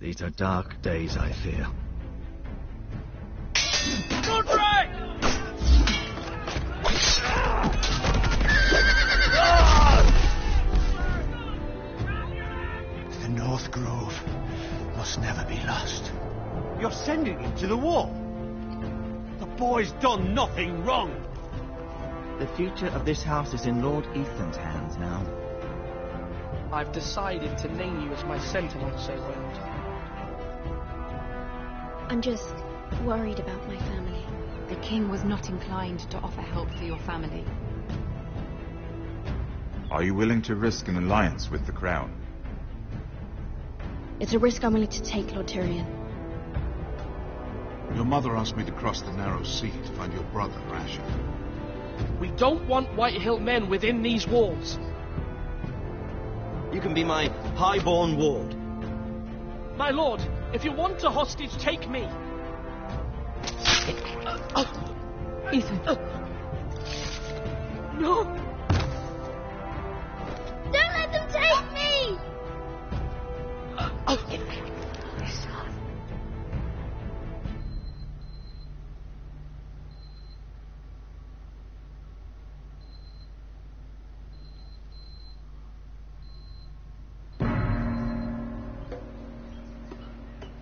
These are dark days, I fear. Godfrey! The North Grove must never be lost. You're sending him to the war? The boy's done nothing wrong. The future of this house is in Lord Ethan's hands now. I've decided to name you as my sentinel, Sir Wend. I'm just worried about my family. The king was not inclined to offer help for your family. Are you willing to risk an alliance with the crown? It's a risk I'm willing to take, Lord Tyrion. Your mother asked me to cross the narrow sea to find your brother, Asher. We don't want Whitehill men within these walls. You can be my highborn ward. My lord, if you want a hostage, take me. Ethan. No! Don't let them take me!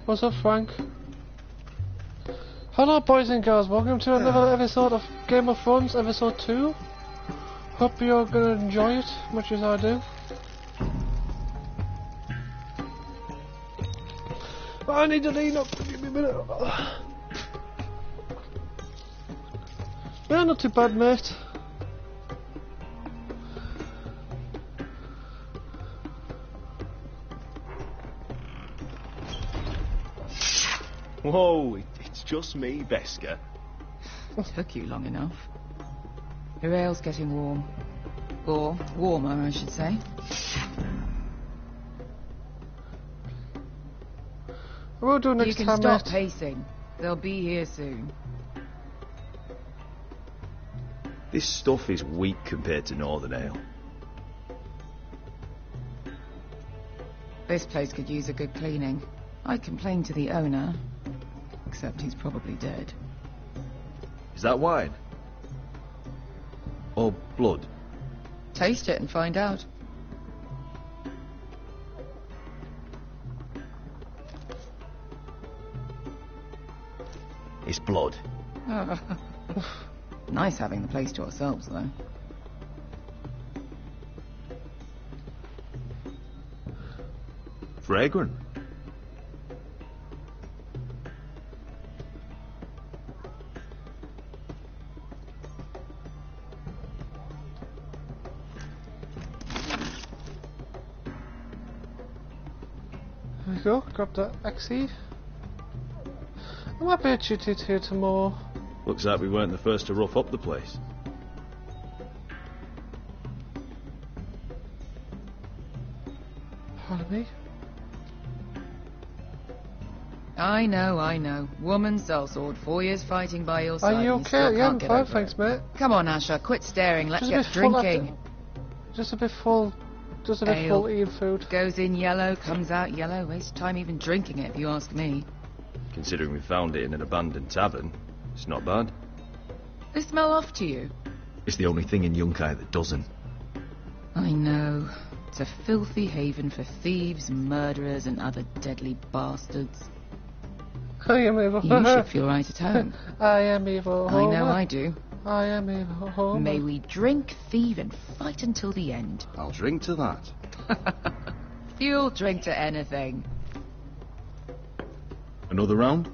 What's up, Frank? Hello, boys and girls. Welcome to another episode of Game of Thrones, episode 2. Hope you're gonna enjoy it, much as I do. I need to lean up. Give me a minute. Yeah, not too bad, mate. Whoa, it's just me, Beskar. Took you long enough. Your ale's getting warm. Or warmer, I should say. We'll do next you time, can stop mate. pacing. They'll be here soon. This stuff is weak compared to Northern Ale. This place could use a good cleaning. I complained to the owner, except he's probably dead. Is that wine? Or blood? Taste it and find out. It's blood. Nice having the place to ourselves, though. Fragrant. There we go, grab that axe. I might be a duty here tomorrow. Looks like we weren't the first to rough up the place. Pardon me? I know. Woman sellsword, 4 years fighting by your side. Are you and still okay? Yeah, I'm can't get fine, over thanks, it. mate. Come on, Asher, quit staring. Let's Just a get bit full drinking. Just a bit full. Just a bit Ale. full eating food. Goes in yellow, comes out yellow. Waste time even drinking it, if you ask me. Considering we found it in an abandoned tavern, it's not bad. They smell off to you. It's the only thing in Yunkai that doesn't. I know. It's a filthy haven for thieves, murderers, and other deadly bastards. I am evil. You should feel right at home. I am evil. I know I do. I am evil. May we drink, thieve, and fight until the end. I'll drink to that. You'll drink to anything. Another round?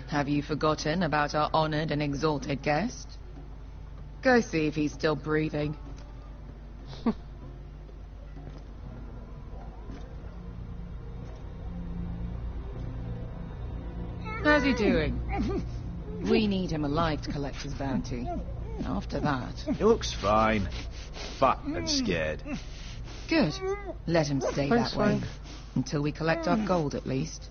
Have you forgotten about our honoured and exalted guest? Go see if he's still breathing. How's he doing? We need him alive to collect his bounty. After that... He looks fine. Fat and scared. Good. Let him stay Thanks, that way. Frank. Until we collect our gold, at least.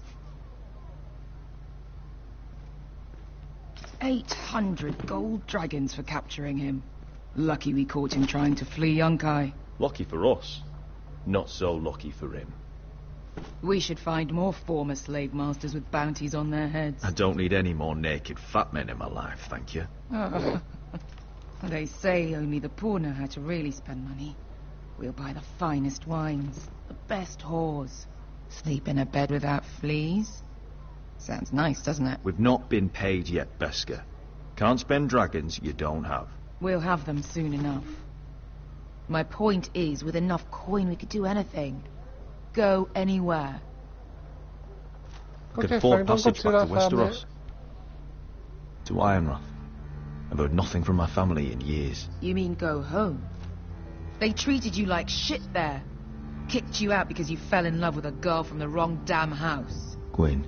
800 gold dragons for capturing him. Lucky we caught him trying to flee Yunkai. Lucky for us. Not so lucky for him. We should find more former slave masters with bounties on their heads. I don't need any more naked fat men in my life, thank you. They say only the poor know how to really spend money. We'll buy the finest wines, the best whores. Sleep in a bed without fleas. Sounds nice, doesn't it? We've not been paid yet, Beskar. Can't spend dragons you don't have. We'll have them soon enough. My point is, with enough coin we could do anything. Go anywhere. I could Okay, afford fine, don't go passage too back to that far, Westeros. To Ironrath. I've heard nothing from my family in years. You mean go home? They treated you like shit there. Kicked you out because you fell in love with a girl from the wrong damn house. Gwyn.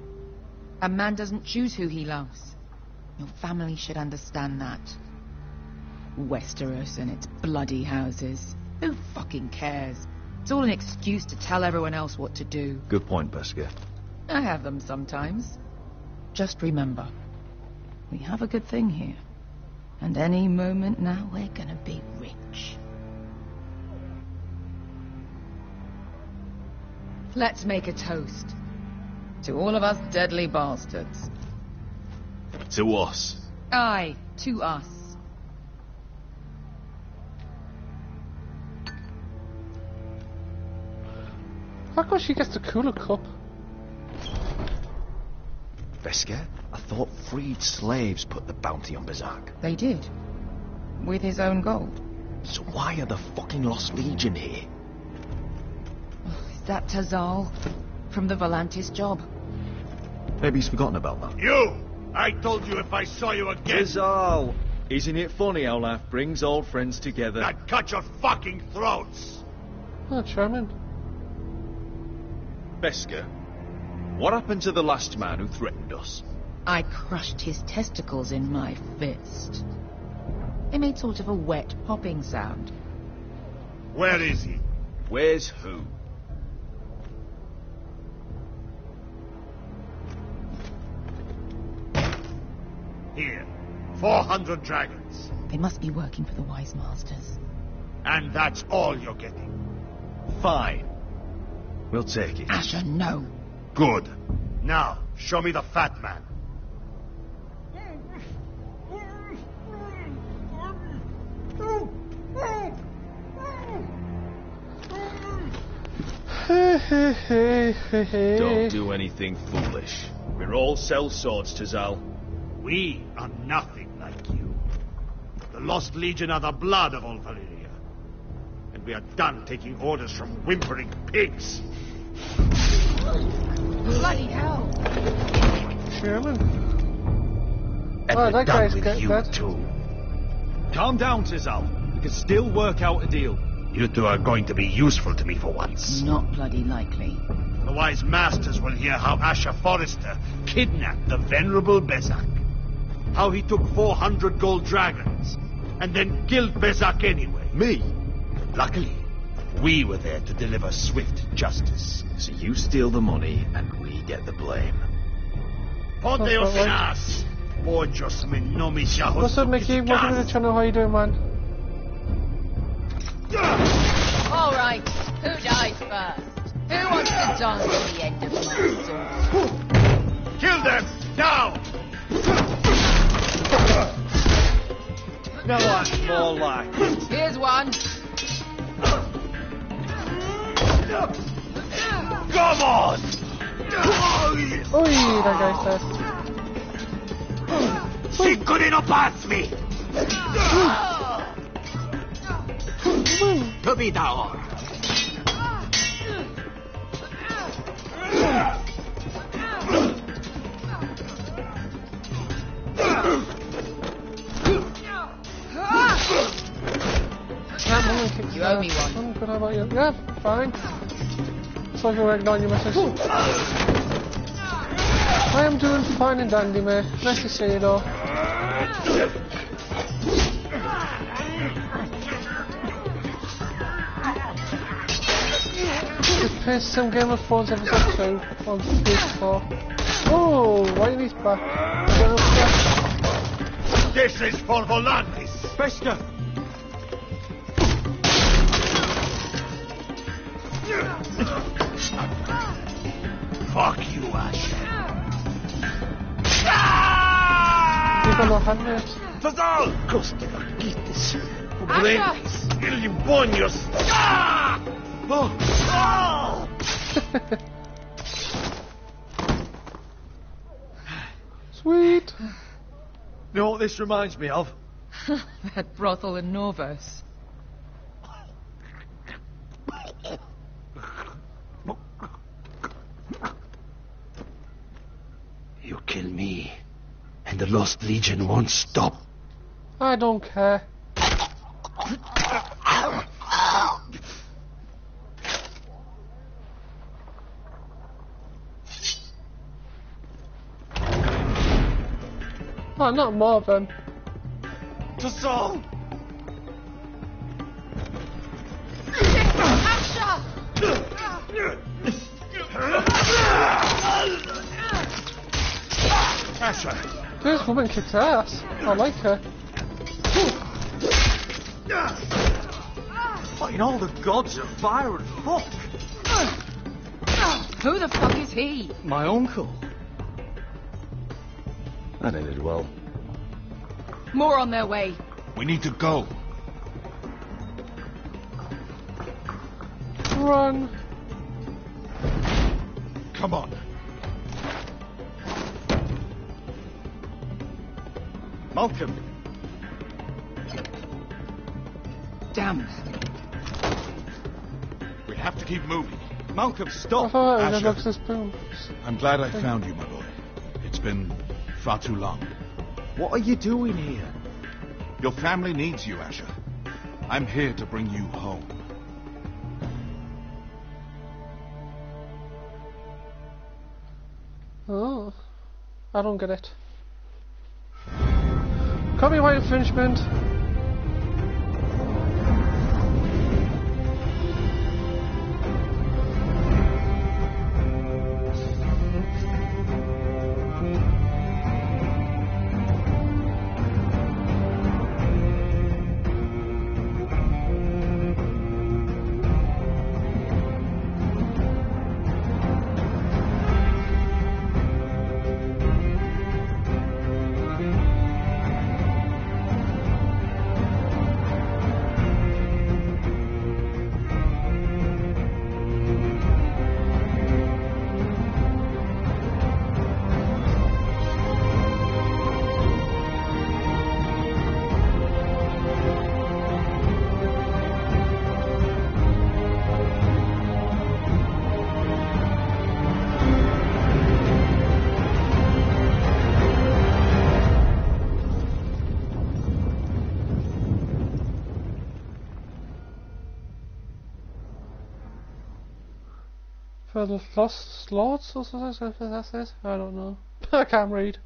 A man doesn't choose who he loves. Your family should understand that. Westeros and its bloody houses. Who fucking cares? It's all an excuse to tell everyone else what to do. Good point, Beskar. I have them sometimes. Just remember, we have a good thing here. And any moment now we're gonna be rich. Let's make a toast. To all of us deadly bastards. To us. Aye, to us. How come she gets the cooler cup? Beskar, I thought freed slaves put the bounty on Berserk. They did. With his own gold. So why are the fucking Lost Legion here? Is that Tazal? From the Volantis job? Maybe he's forgotten about that. You! I told you if I saw you again, Rizal! Isn't it funny how life brings old friends together? I'd cut your fucking throats! Oh, charming. Beskar, what happened to the last man who threatened us? I crushed his testicles in my fist. They made sort of a wet popping sound. Where is he? Where's who? Here. 400 dragons. They must be working for the Wise Masters. And that's all you're getting. Fine. We'll take it. Asher, no. Good. Now, show me the fat man. Don't do anything foolish. We're all sellswords, Tazal. We are nothing like you. The Lost Legion are the blood of all Valyria. And we are done taking orders from whimpering pigs. Bloody hell. Chairman. And Oh, we're that done guy's with you dead. too. Calm down, Tazal. We can still work out a deal. You two are going to be useful to me for once. Not bloody likely. The Wise Masters will hear how Asher Forrester kidnapped the venerable Bezak. How he took 400 gold dragons, and then killed Bezak anyway. Me? Luckily, we were there to deliver swift justice. So you steal the money, and we get the blame. Ponte That's os not nas! Ojos me no mi shahos What's up, Mickey? Welcome to the channel. How you doing, man? All right, who dies first? Who wants to dance to the end of my sword? Kill them! Now! No one's more like it. Here's one. Come on! Oi, that guy's dead. Sicurino pazzi! To be da ora. You owe me one. I'm good, how about you? Yeah, fine. It's like you're ignoring your message. I am doing fine and dandy, mate. Nice to see you, though. Just pissed some Game of Thrones episode 2 on PS4. Oh, why are these back? This is for Volantis. Bester! Fuck you, Ash. Keep on hand it. Fazal! Coste Vagitis. Ubrentis. Ilibonius. Sweet. You know what this reminds me of? That brothel in Novus. You kill me, and the Lost Legion won't stop. I don't care. Oh, not more of them. To Saul! Asher! This woman kicks ass. I like her. Fighting all the gods of fire and fuck. Who the fuck is he? My uncle. That ended well. More on their way. We need to go. Run. Come on. Malcolm. Damn. We have to keep moving. Malcolm, I stop. thought it Asher. looks as boom. I'm glad I found you, my boy. It's been far too long. What are you doing here? Your family needs you, Asher. I'm here to bring you home. Oh, I don't get it. Copyright infringement. For the Lost Lords or something, that's it? I don't know. I can't read.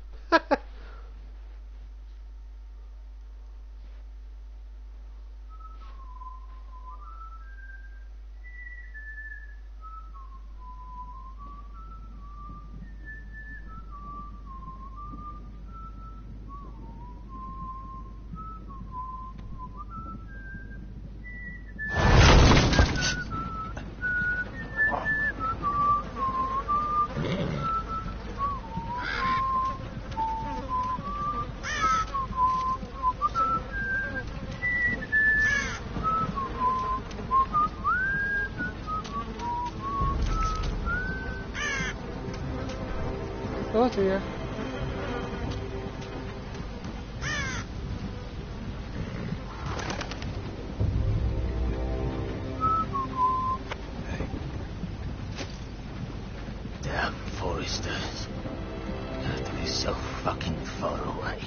Oh dear. Damn Foresters. They have to be so fucking far away.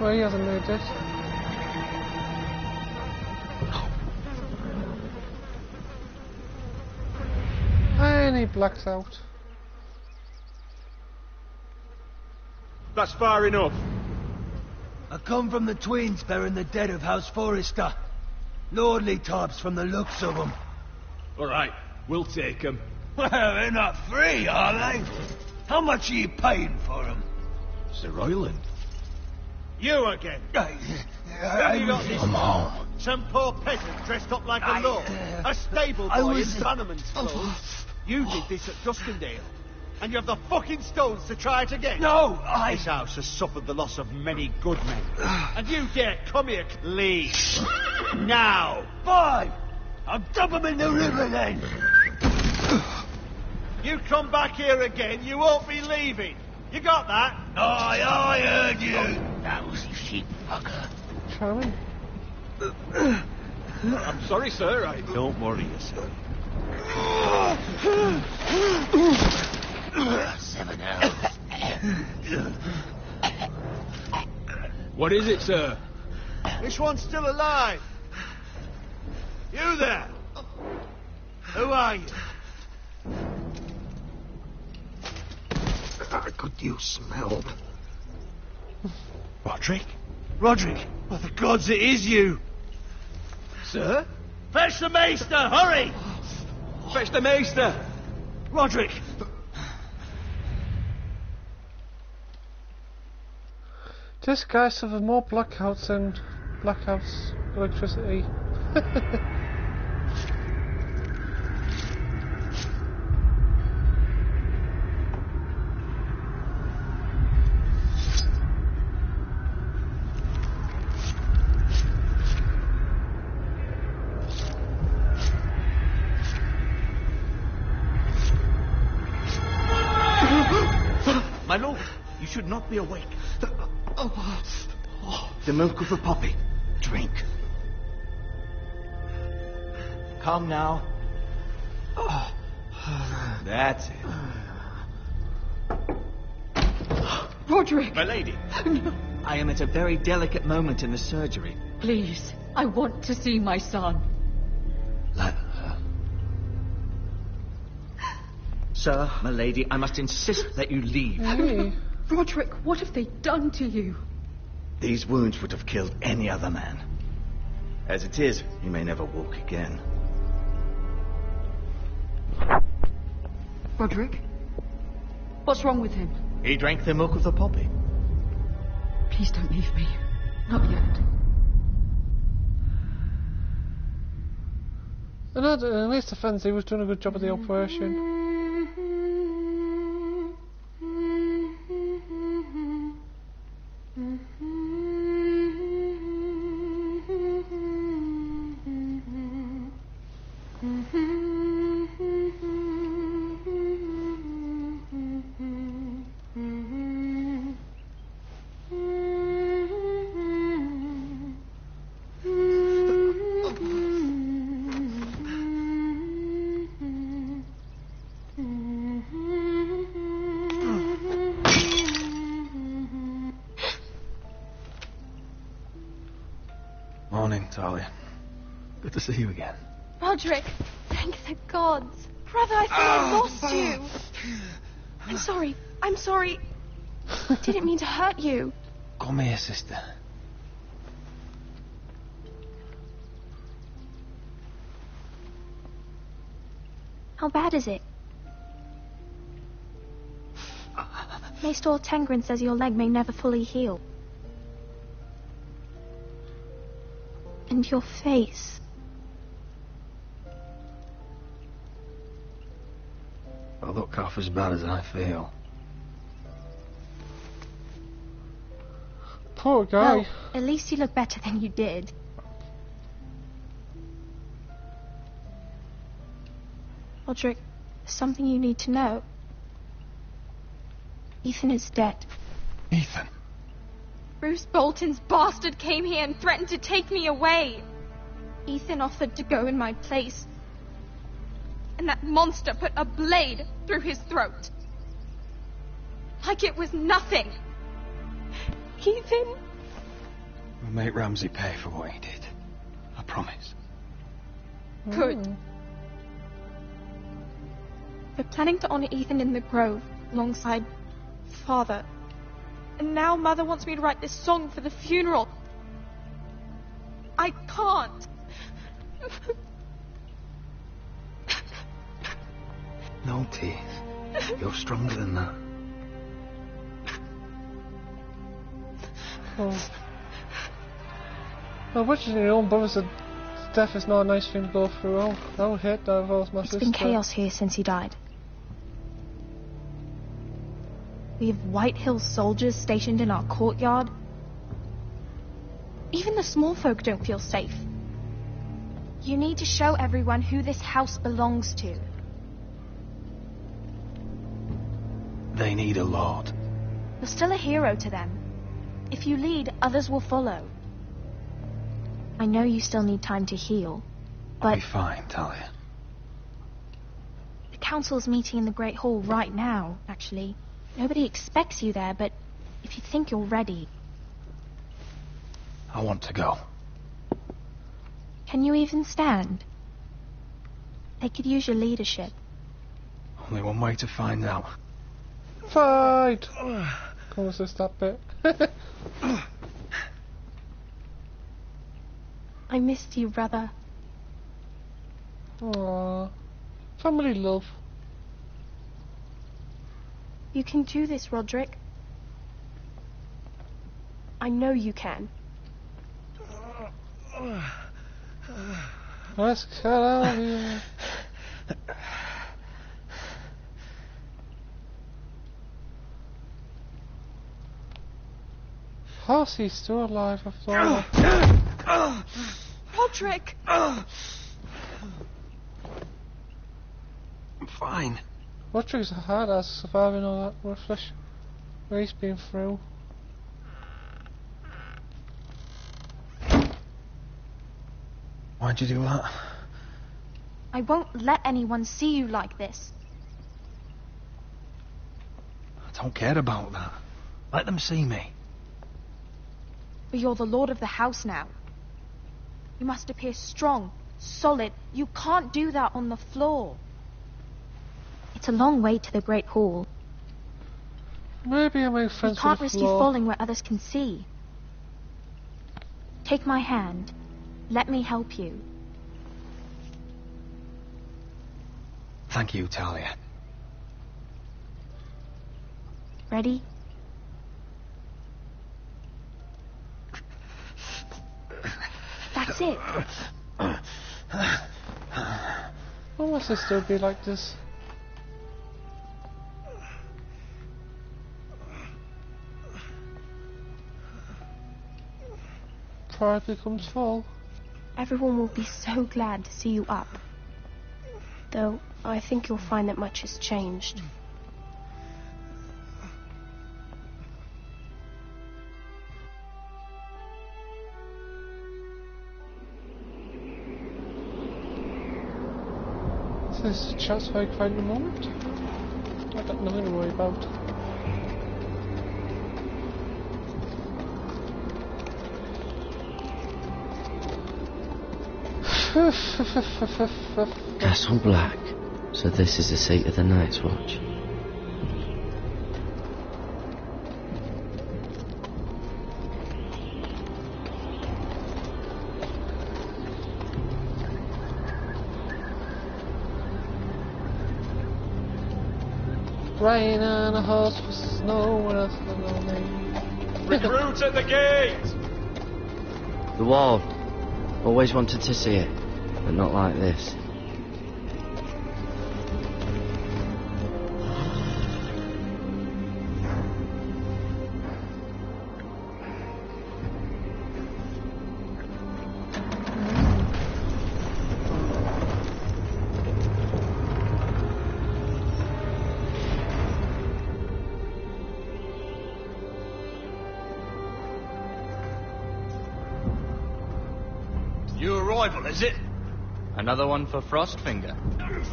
Well, he hasn't moved it. And he blacks out. That's far enough. I come from the twins bearing the dead of House Forrester. Lordly types from the looks of them. All right, we'll take them. Well, they're not free, are they? How much are you paying for them? Sir Royland. You again. Have you got this? I'm home. Some poor peasant dressed up like a lord. A stable boy in Bannerman's clothes. You did this at Duskendale. And you have the fucking stones to try it again? No, This house has suffered the loss of many good men. And you dare come here, leave. Now. Fine! I'll dump them in the river then! You come back here again, you won't be leaving. You got that? Aye, I heard you! Lousy sheep fucker. Charming. I'm sorry, sir. Don't worry yourself. 7 elves. What is it, sir? This one's still alive. You there? Who are you? Could you smell? Roderick? Roderick? By the gods, it is you. Sir? Fetch the maester, hurry! Fetch the maester! Roderick! This guy suffered more blackouts than blackouts electricity. My lord, you should not be awake. The milk of the poppy. Drink. Calm now. That's it. Roderick! My lady. I am at a very delicate moment in the surgery. Please, I want to see my son. Let her. Sir, my lady, I must insist that you leave. Hey. Roderick, what have they done to you? These wounds would have killed any other man. As it is, he may never walk again. Roderick? What's wrong with him? He drank the milk of the poppy. Please don't leave me. Not yet. In his defense, he was doing a good job of the operation. Morning, Talia. Good to see you again. Roderick, thank the gods. Brother, I thought I lost you. I'm sorry. I didn't mean to hurt you. Come here, sister. How bad is it? Maester Tengrin says your leg may never fully heal. And your face. I look half as bad as I feel. Poor guy. Well, at least you look better than you did. Roderick, there's something you need to know. Ethan is dead. Ethan? Bruce Bolton's bastard came here and threatened to take me away. Ethan offered to go in my place. And that monster put a blade through his throat. Like it was nothing. Ethan? We'll make Ramsay pay for what he did. I promise. Good. We're planning to honor Ethan in the Grove, alongside Father. And now Mother wants me to write this song for the funeral. I can't. No, Teeth. You're stronger than that. Oh. Well, witching your own brother's death is not a nice thing to go through. I would hate that if I was my sister. It's been chaos here since he died. We have White Hill soldiers stationed in our courtyard. Even the small folk don't feel safe. You need to show everyone who this house belongs to. They need a lord. You're still a hero to them. If you lead, others will follow. I know you still need time to heal, but... I'll be fine, Talia. The council's meeting in the Great Hall right now, actually. Nobody expects you there, but if you think you're ready... I want to go. Can you even stand? They could use your leadership. Only one way to find out. Fight! Come on, that bit. I missed you, brother. Aww. Family love. You can do this, Roderick. I know you can. Let's get out of here. How's he still alive after all that? Roderick! I'm fine. Roderick's a hard ass surviving all that rubbish he's been through. Why'd you do that? I won't let anyone see you like this. I don't care about that. Let them see me. But you're the lord of the house now. You must appear strong, solid. You can't do that on the floor. It's a long way to the Great Hall. Maybe I make friends You can't with risk the you floor. falling where others can see. Take my hand. Let me help you. Thank you, Talia. Ready? That's it. Why must I still be like this? Pride becomes fall. Everyone will be so glad to see you up. Though, I think you'll find that much has changed. So this chat's very quiet at the moment. I've got nothing to worry about. Castle Black. So this is the seat of the Night's Watch. Rain and a horse for snow, what else do I know? Recruits at the gate! The wall. Always wanted to see it, but not like this. New arrival, is it? Another one for Frostfinger.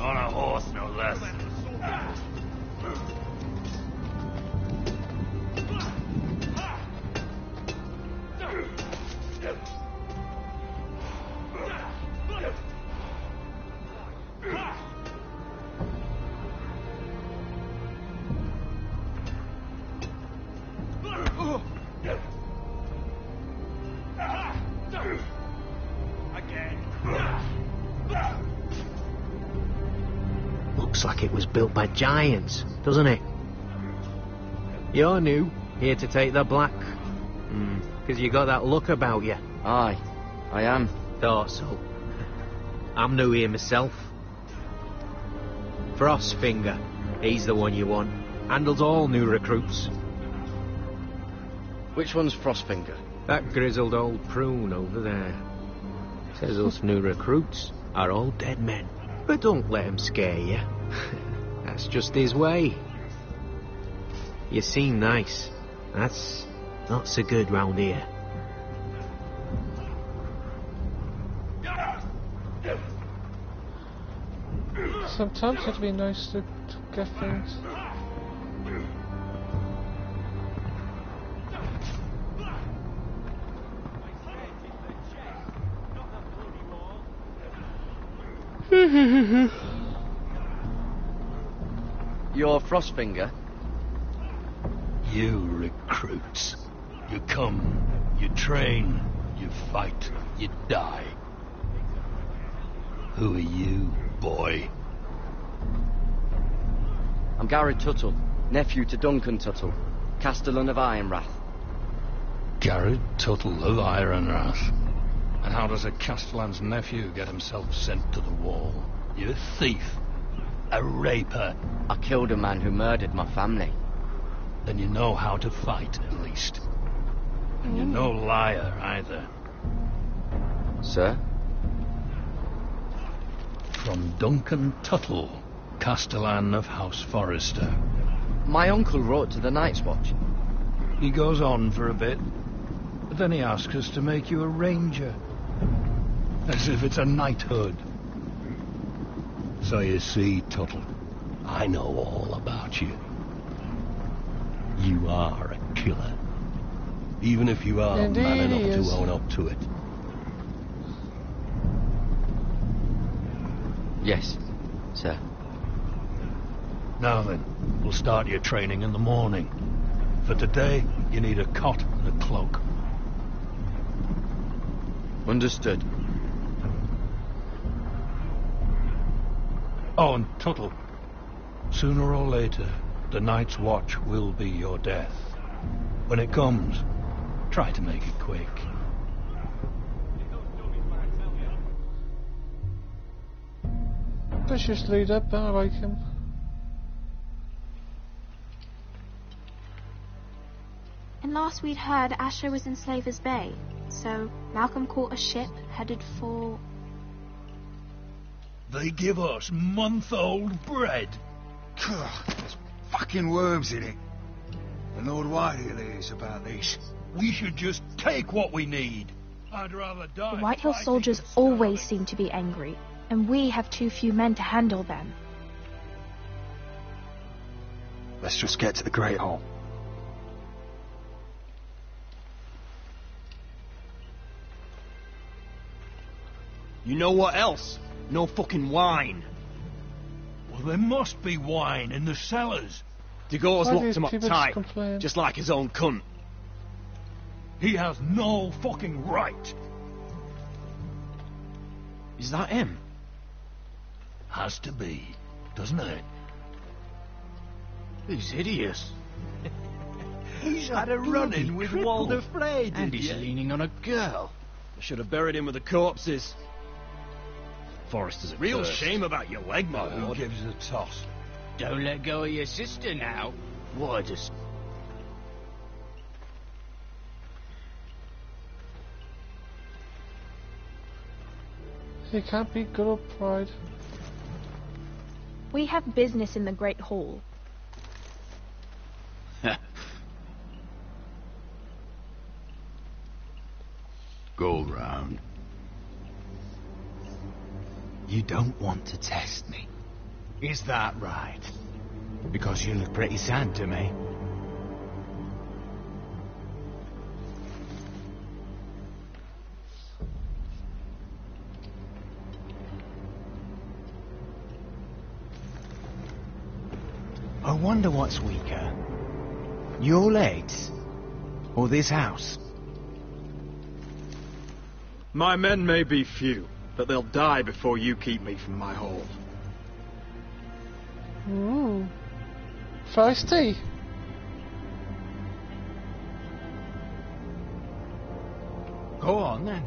On a horse, no less. Looks like it was built by giants, doesn't it? You're new, here to take the black. Because you got that look about you. Aye, I am. Thought so. I'm new here myself. Frostfinger, he's the one you want. Handles all new recruits. Which one's Frostfinger? That grizzled old prune over there. Says us new recruits are all dead men. But don't let him scare you. That's just his way. You seem nice. That's not so good round here. Sometimes it'd be nice to get things. You're Frostfinger? You recruits. You come, you train, you fight, you die. Who are you, boy? I'm Garrett Tuttle, nephew to Duncan Tuttle, Castellan of Ironrath. Garrett Tuttle of Ironrath? And how does a Castellan's nephew get himself sent to the wall? You're a thief. A raper. I killed a man who murdered my family. Then you know how to fight, at least. And you're no liar, either. Sir? From Duncan Tuttle, Castellan of House Forrester. My uncle wrote to the Night's Watch. He goes on for a bit, but then he asks us to make you a ranger. As if it's a knighthood. So you see, Tuttle, I know all about you. You are a killer. Even if you are Indeed man enough is. to own up to it. Yes, sir. Now then, we'll start your training in the morning. For today, you need a cot and a cloak. Understood. Oh, and Tuttle, sooner or later, the Night's Watch will be your death. When it comes, try to make it quick. Vicious leader, but I like him. And last we'd heard, Asher was in Slaver's Bay. So Malcolm caught a ship headed for... They give us month-old bread. There's fucking worms in it. The Lord Whitehill hears about these. We should just take what we need. I'd rather die. The Whitehill soldiers always seem to be angry, and we have too few men to handle them. Let's just get to the Great Hall. You know what else? No fucking wine. Well, there must be wine in the cellars. Degau's Why locked these him up people tight, just complain? just like his own cunt. He has no fucking right. Is that him? Has to be, doesn't it? He's hideous. He's had a run-in with Walder Frey, And he's leaning on a girl. I should have buried him with the corpses. Forrester's a real shame about your leg, my Who lord. gives a toss? Don't let go of your sister now. What I just... He can't be good or pride. We have business in the Great Hall. Go round. You don't want to test me. Is that right? Because you look pretty sad to me. I wonder what's weaker. Your legs? Or this house? My men may be few, but they'll die before you keep me from my hall. Feisty. Go on then,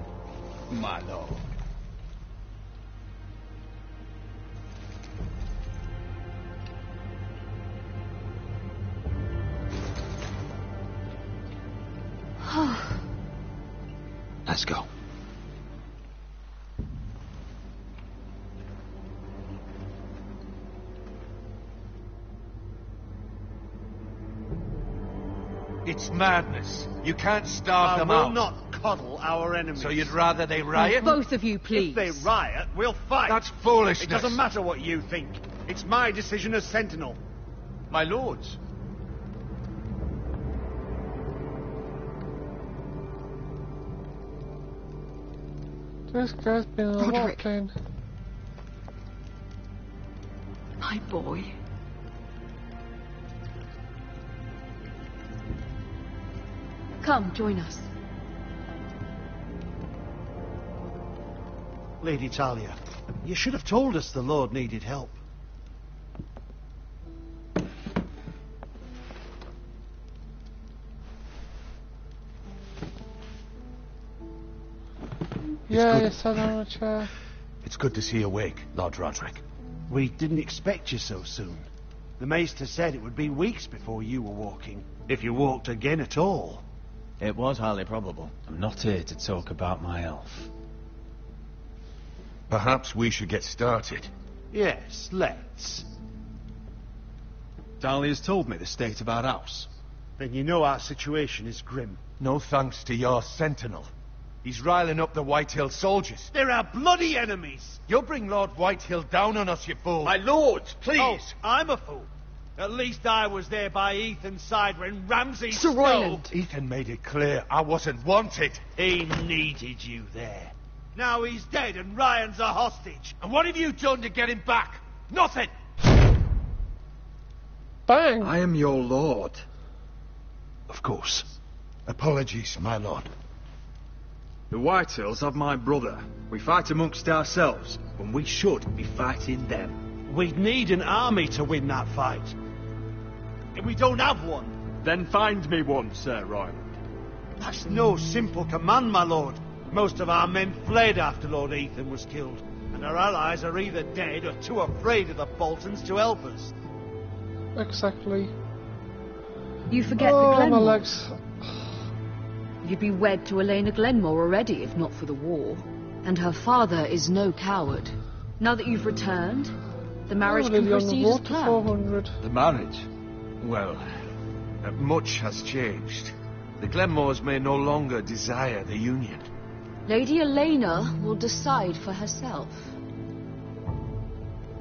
my lord. Let's go. It's madness. You can't starve them I will out. not coddle our enemies. So you'd rather they riot? Both of you, please. If they riot, we'll fight. That's foolishness. It doesn't matter what you think. It's my decision as Sentinel. My lords. This guy's been a lot Roderick. pain. My boy. Come, join us. Lady Talia, you should have told us the Lord needed help. Yeah, you sat on a chair. It's good to see you awake, Lord Roderick. We didn't expect you so soon. The Maester said it would be weeks before you were walking, if you walked again at all. It was highly probable. I'm not here to talk about my elf. Perhaps we should get started. Yes, let's. Dahlia's told me the state of our house. Then you know our situation is grim. No thanks to your sentinel. He's riling up the Whitehill soldiers. They're our bloody enemies! You'll bring Lord Whitehill down on us, you fool. My lords, please! Oh, I'm a fool. At least I was there by Ethan's side when Ramsay Sir Royland. Ethan made it clear I wasn't wanted. He needed you there. Now he's dead and Ryan's a hostage. And what have you done to get him back? Nothing! Bang! I am your lord. Of course. Apologies, my lord. The Whitehills have my brother. We fight amongst ourselves, when we should be fighting them. We'd need an army to win that fight. And we don't have one. Then find me one, Sir Royland. That's no simple command, my lord. Most of our men fled after Lord Ethan was killed, and our allies are either dead or too afraid of the Boltons to help us. Exactly. You forget Oh, the my Glenmore. legs. You'd be wed to Elena Glenmore already, if not for the war. And her father is no coward. Now that you've returned, the marriage can proceed as planned. 400. The marriage? Well, much has changed. The Glenmores may no longer desire the union. Lady Elena will decide for herself.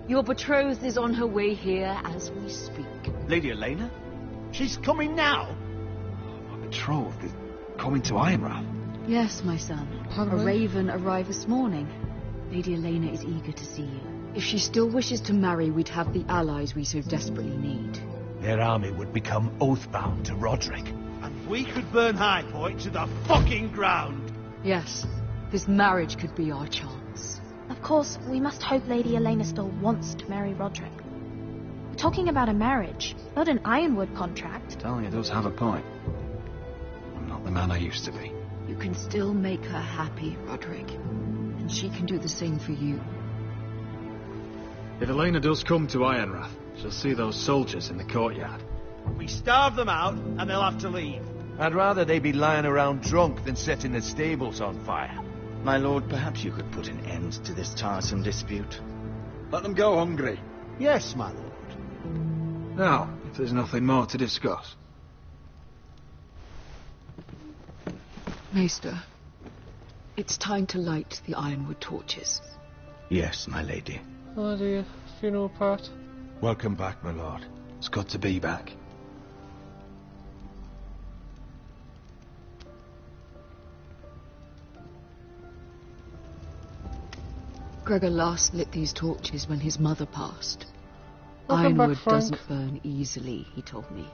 Your betrothed is on her way here as we speak. Lady Elena? She's coming now? My betrothed is coming to Ironrath. Yes, my son. Pardon A me? raven arrived this morning. Lady Elena is eager to see you. If she still wishes to marry, we'd have the allies we so desperately need. Their army would become oath-bound to Roderick. And we could burn High Point to the fucking ground. Yes, this marriage could be our chance. Of course, we must hope Lady Elena still wants to marry Roderick. We're talking about a marriage, not an Ironwood contract. Talia does have a point. I'm not the man I used to be. You can still make her happy, Roderick. And she can do the same for you. If Elena does come to Ironrath, she'll see those soldiers in the courtyard. We starve them out, and they'll have to leave. I'd rather they be lying around drunk than setting the stables on fire. My lord, perhaps you could put an end to this tiresome dispute. Let them go hungry. Yes, my lord. Now, if there's nothing more to discuss. Maester, it's time to light the Ironwood torches. Yes, my lady. Oh dear, funeral part. Welcome back, my lord. It's good to be back. Gregor last lit these torches when his mother passed. Welcome back, Ironwood Frank. doesn't burn easily, he told me.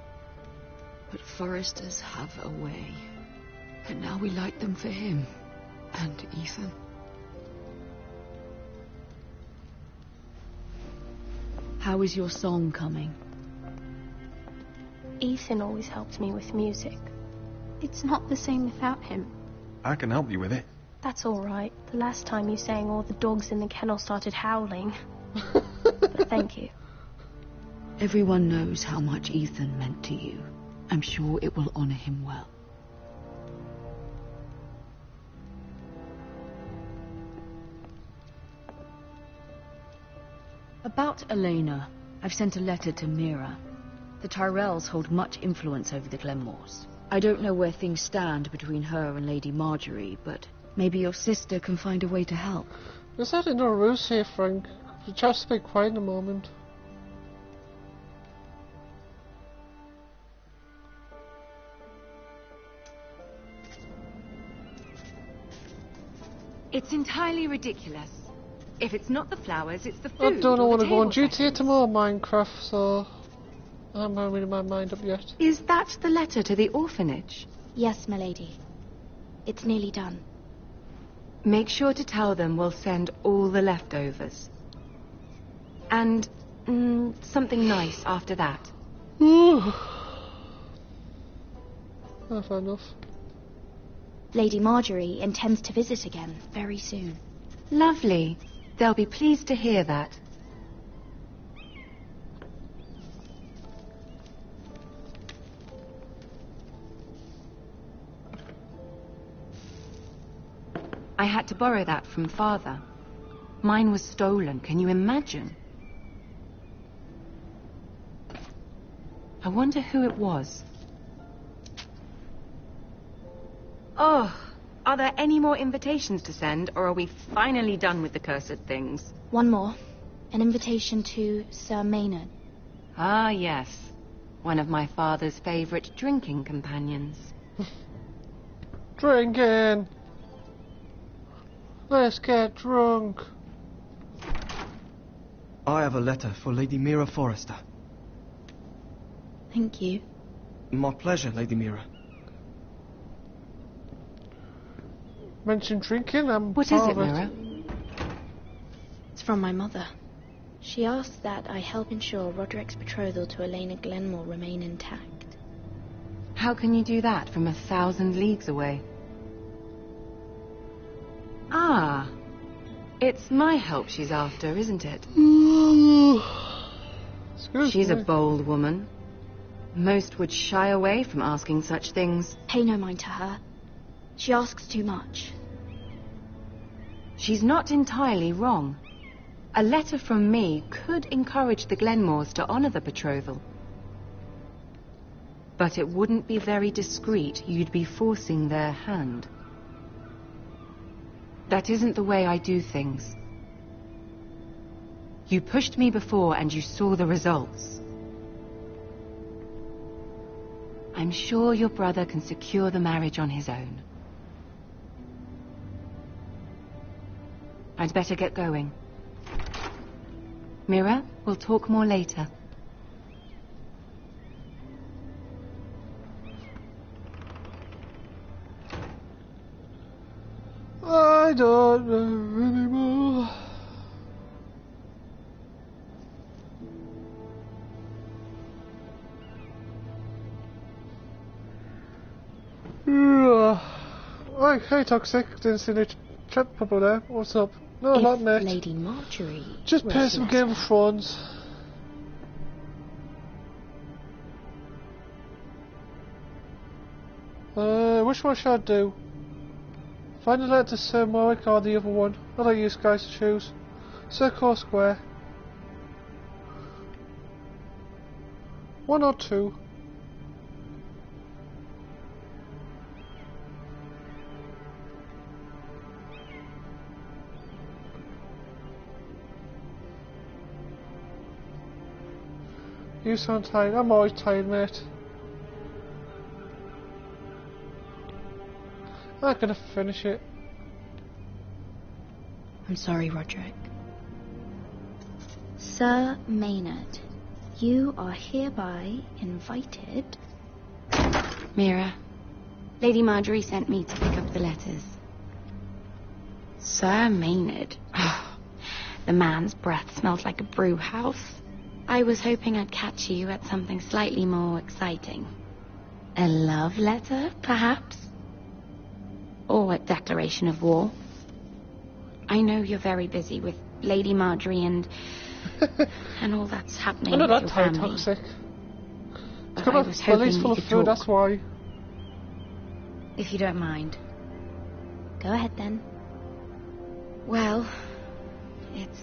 But foresters have a way. And now we light them for him. And Ethan. How is your song coming? Ethan always helps me with music. It's not the same without him. I can help you with it. That's all right. The last time you sang, all the dogs in the kennel started howling. But thank you. Everyone knows how much Ethan meant to you. I'm sure it will honor him well. About Elena, I've sent a letter to Mira. The Tyrells hold much influence over the Glenmores. I don't know where things stand between her and Lady Marjorie, but maybe your sister can find a way to help. Is that in a ruse here, Frank? Just be quiet a moment. It's entirely ridiculous. If it's not the flowers, it's the food. I don't want to go on table GTA tomorrow, Minecraft, so I haven't made my mind up yet. Is that the letter to the orphanage? Yes, milady. It's nearly done. Make sure to tell them we'll send all the leftovers. And something nice after that. Fair enough. Lady Marjorie intends to visit again very soon. Lovely. They'll be pleased to hear that. I had to borrow that from Father. Mine was stolen, can you imagine? I wonder who it was. Oh, are there any more invitations to send, or are we finally done with the cursed things? One more. An invitation to Sir Maynard. Ah, yes. One of my father's favorite drinking companions. Drinking! Let's get drunk. I have a letter for Lady Mira Forrester. Thank you. My pleasure, Lady Mira. Mention drinking, What is it, Mira? It's from my mother. She asked that I help ensure Roderick's betrothal to Elena Glenmore remain intact. How can you do that from 1,000 leagues away? Ah, it's my help she's after, isn't it? She's a bold woman. Most would shy away from asking such things. Pay no mind to her. She asks too much. She's not entirely wrong. A letter from me could encourage the Glenmores to honor the betrothal. But it wouldn't be very discreet. You'd be forcing their hand. That isn't the way I do things. You pushed me before and you saw the results. I'm sure your brother can secure the marriage on his own. I'd better get going. Mira, we'll talk more later. I don't know anymore. Hey, Toxic. Didn't see any chat proper there. What's up? No, if not mate. Lady Marjorie. Just play some Game of Thrones. Which one should I do? Find a letter to Sir Morik or the other one. I'll let you guys choose. Circle or square? 1 or 2? You sound tired. I'm always tired, mate. I'm gonna finish it. I'm sorry, Roderick. Sir Maynard, you are hereby invited. Mira, Lady Marjorie sent me to pick up the letters. Sir Maynard. The man's breath smelled like a brew house. I was hoping I'd catch you at something slightly more exciting. A love letter, perhaps? Or a declaration of war? I know you're very busy with Lady Marjorie and all that's happening I'm with not your that family. toxic. But Come I on, was belly's hoping full we of could food, talk. that's why. If you don't mind. Go ahead then. Well, it's...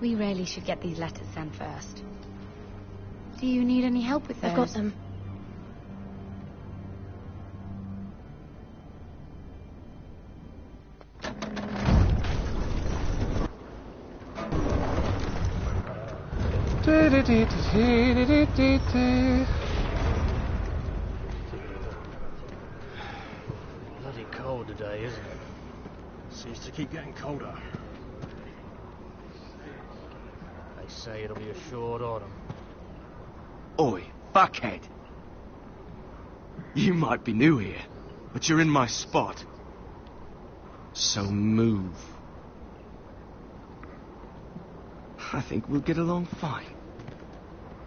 We really should get these letters sent first. Do you need any help with those? I've got them. Bloody cold today, isn't it? Seems to keep getting colder. They say it'll be a short autumn. Oi, fuckhead. You might be new here, but you're in my spot. So move. I think we'll get along fine.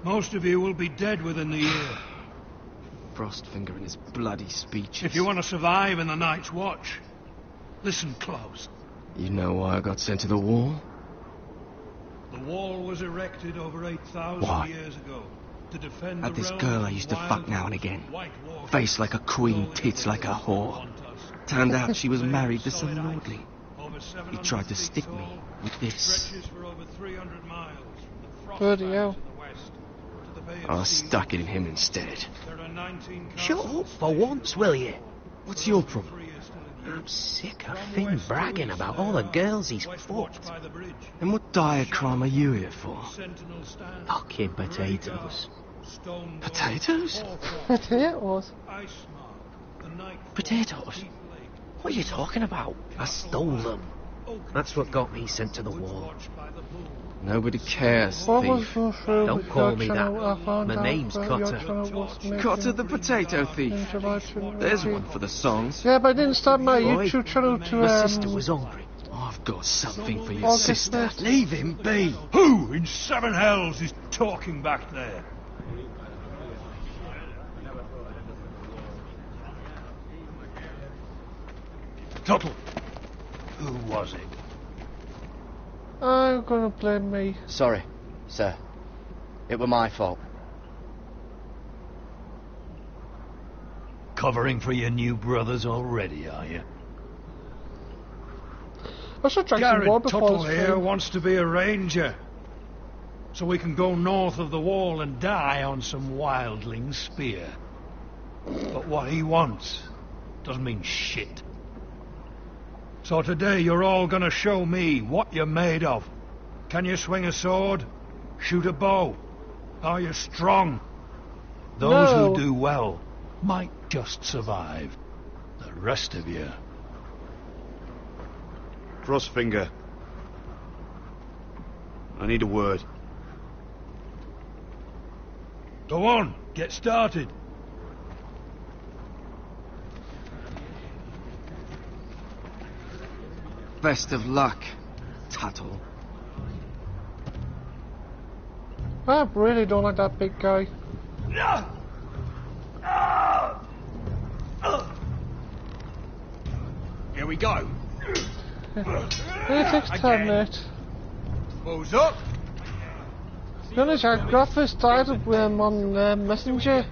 Most of you will be dead within the year. Frostfinger and his bloody speeches. If you want to survive in the Night's Watch, listen close. You know why I got sent to the wall? The wall was erected over 8,000 Why? years ago to defend Had the this realm girl I from used to wild fuck now and wolves, again. white walkers, Face like a queen, tits like a whore. Turned out she was married to some lordly. He tried to stick me with this. stretches for over 300 miles from the Bloody Frostlands hell. in the west to the Bay of I Seas. stuck it in him instead. There are 19 Shut up for once, will you? What's your problem? I'm sick of Finn bragging about all the girls he's fucked. And what dire crime are you here for? Fucking potatoes. Potatoes? Potatoes? Potatoes? What are you talking about? I stole them. That's what got me sent to the wall. Nobody cares, What was thief. so true Don't with call your me channel? that. I found My out name's that your Cotter. channel was making Cotter the potato thief. interaction There's with one for the songs. Yeah, but I didn't start my Boy, YouTube channel to my sister was hungry. I've got something for your August sister. 1st. Leave him be. Who in seven hells is talking back there? Tuttle, who was it? I'm gonna blame me. Sorry, sir. It were my fault. Covering for your new brothers already, are you? I should drink some more Garrett before Tuttle this here stream. wants to be a ranger, so we can go north of the wall and die on some wildling spear. But what he wants doesn't mean shit. So today you're all gonna show me what you're made of. Can you swing a sword? Shoot a bow? Are you strong? Those No. who do well might just survive. The rest of you... Frostfinger. I need a word. Go on, get started. Best of luck, Tuttle. I really don't like that big guy. Here we go. It takes time, mate. Balls up. To be honest, I got first started with him on Messenger.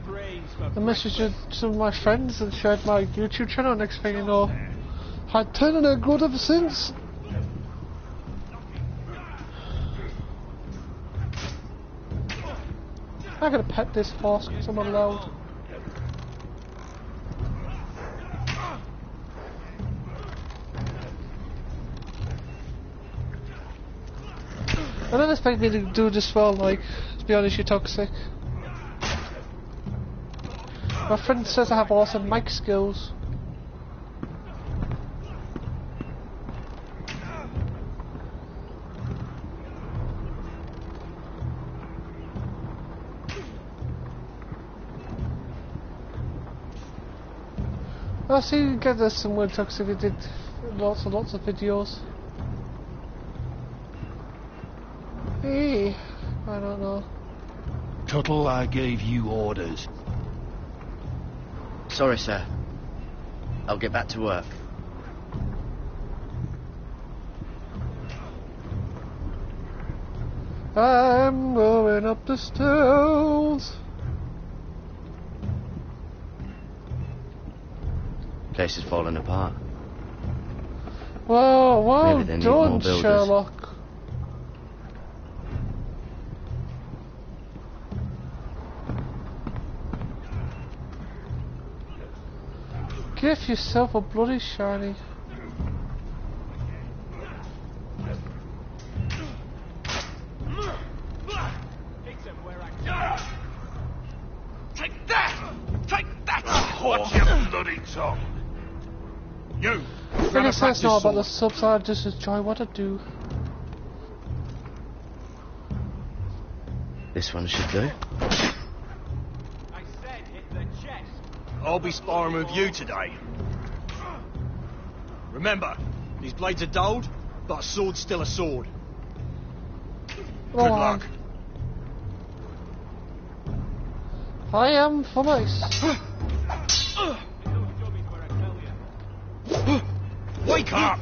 I messaged some of my friends and shared my YouTube channel. Next thing you know, I'd turned and good ever since. I'm gonna pet this horse because I'm allowed. I don't expect me to do this well, like, to be honest, you're toxic. My friend says I have awesome mic skills. I see you get this somewhere, Toxic. It did lots and lots of videos. Hey, I don't know. Tuttle, I gave you orders. Sorry, sir. I'll get back to work. I'm going up the stairs. Place is falling apart. Well, well Maybe they need more done, builders. Sherlock. Give yourself a bloody shiny. Take that! Take that! Watch your bloody tongue! You! I guess that's not about the subs, I just enjoy what I do. This one should do. I'll be sparring with you today. Remember, these blades are dulled, but a sword's still a sword. Good luck. I am for mice. Wake up!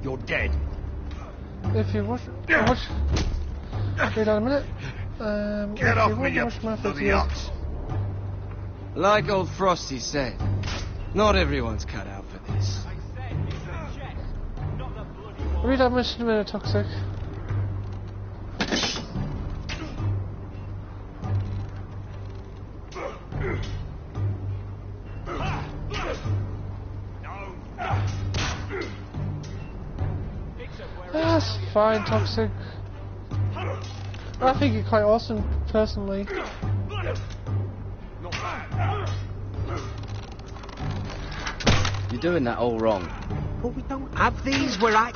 You're dead. If you watch, wait a minute. Get off me, you bloody ox! Like old Frosty said, not everyone's cut out for this. Read that mission in a minute, Toxic. That's fine, Toxic. I think you're quite awesome, personally. You're doing that all wrong. But we don't have these where I...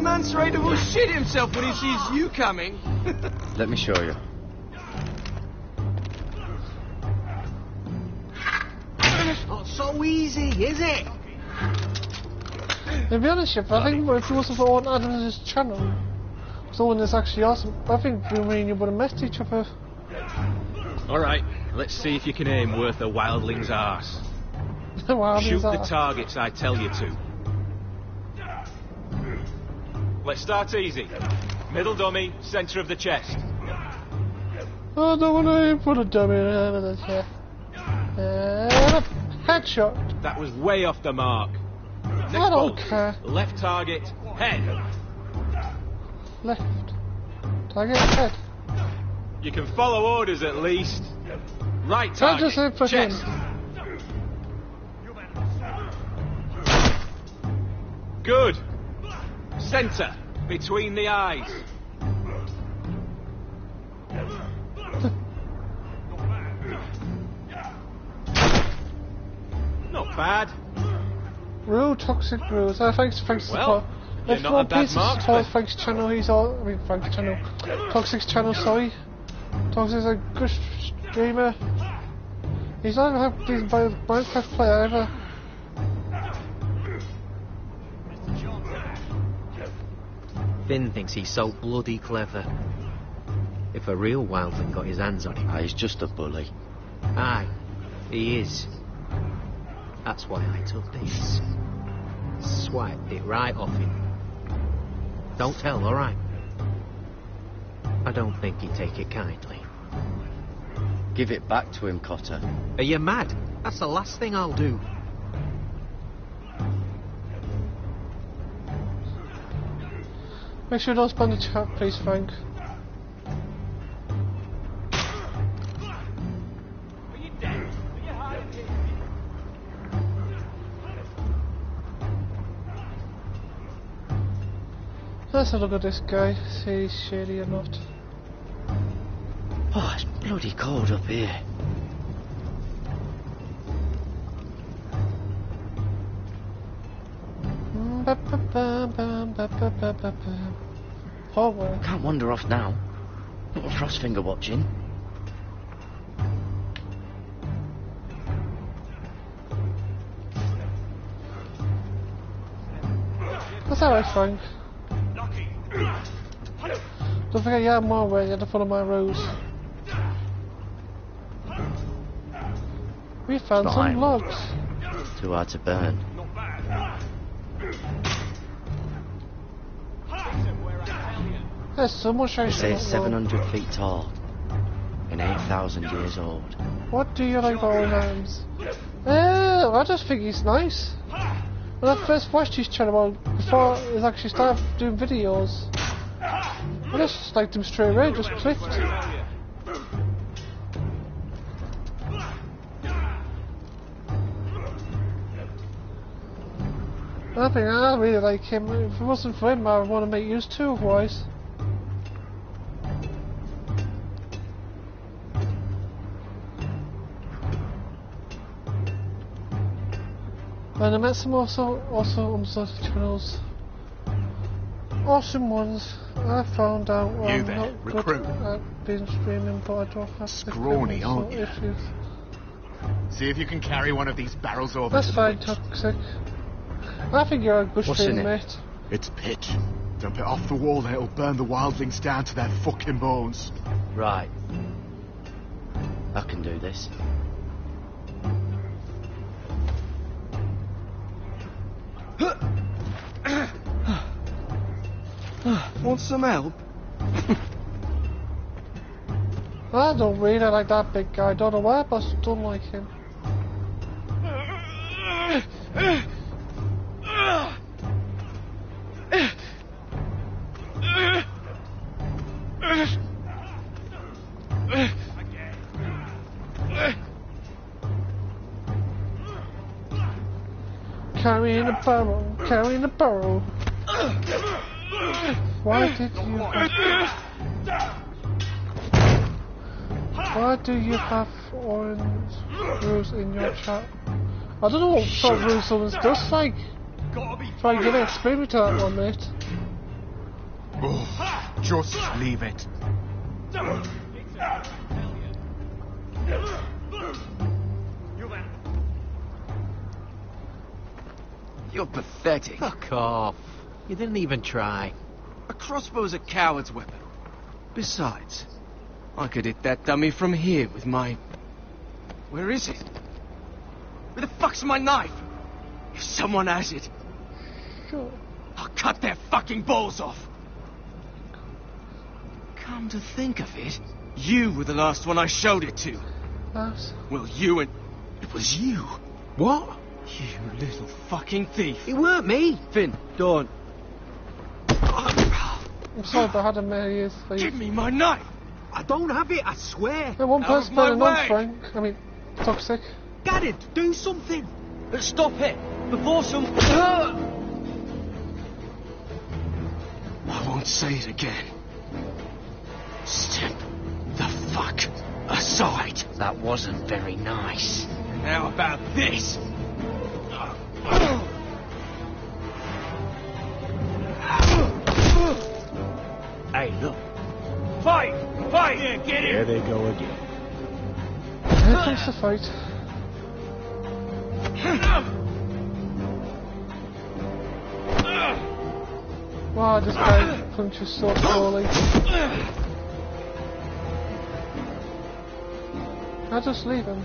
Man's ready to shit himself when he sees you coming. Let me show you. Not so easy, is it? To be honest, I think if it wasn't for Owen Adams' channel, someone that's actually awesome, I think me and you would have messed each other. Alright, let's see if you can aim worth a wildling's arse. Wildling's Shoot the arse. targets I tell you to. Let's start easy. Middle dummy, centre of the chest. I don't want to put a dummy over the chest. Headshot. That was way off the mark. Next I don't bolt. care. Left target, head. Left. Target head. You can follow orders at least. Right Can't target, just aim for chest. him. Good. Centre, between the eyes. Not bad. Real Toxic rules. Thanks for Well, support. you're If not one a bad piece of marksman. support Frank's channel, he's all. I mean, Frank's channel. Toxic's channel, sorry. Toxic's a good streamer. He's not even a decent Minecraft player ever. Finn thinks he's so bloody clever. If a real wildling got his hands on him... Ah, he's just a bully. Aye, he is. That's why I took this. Swiped it right off him. Don't tell, alright? I don't think he'd take it kindly. Give it back to him, Cotter. Are you mad? That's the last thing I'll do. Make sure you don't spam the chat, please, Frank. Let's have a look at this guy, see if he's shady or not. Oh, it's bloody cold up here. Hallway. Can't wander off now. Little Frostfinger watching. That's alright, Frank. Don't forget you have more way, you have to follow my rules. We found some logs. Too hard to burn. There's so much They ice say in it's that log. 700 feet tall and 8,000 years old. What do you like about old items? I just think he's nice. When I first watched his channel, before he actually started doing videos, I just liked him straight away, just clicked. I think I really like him. If it wasn't for him, I would want to make use too, otherwise. And I met some awesome channels. Awesome ones. I found out You I'm there, not recruit. good at being streaming, but I don't have Scrawny, aren't you? issues. See if you can carry one of these barrels over That's to the fine, woods. Toxic. I think you're a good What's in streamer, it? mate. It's pitch. Dump it off the wall, then it'll burn the wildlings down to their fucking bones. Right. I can do this. Want some help? I don't really like that big guy. I don't know why, but I don't like him. Carrying a barrel, carrying a barrel. Why did you... Why do you have orange rules in your chat? I don't know what sort of rules someone does like. Try and get an experiment to that one, mate. Oh, just leave it. You're pathetic. Fuck off. You didn't even try. A crossbow's a coward's weapon. Besides, I could hit that dummy from here with my... Where is it? Where the fuck's my knife? If someone has it, Sure. I'll cut their fucking balls off. Come to think of it, you were the last one I showed it to. Yes. Well, you and... It was you. What? You little fucking thief. It weren't me. Finn, don't. I'm sorry, but I had a mayor's thief. Give me my knife. I don't have it, I swear. Hey, one Out of person my better than none, way. Frank. I mean, Toxic. Garrett, do something. Stop it! Before some... I won't say it again. Step the fuck aside. That wasn't very nice. And how about this? Hey, look. Fight! Fight! Yeah, get it! There they go again. Here comes the fight. Wow, this guy punches so slowly. I'll just leave him.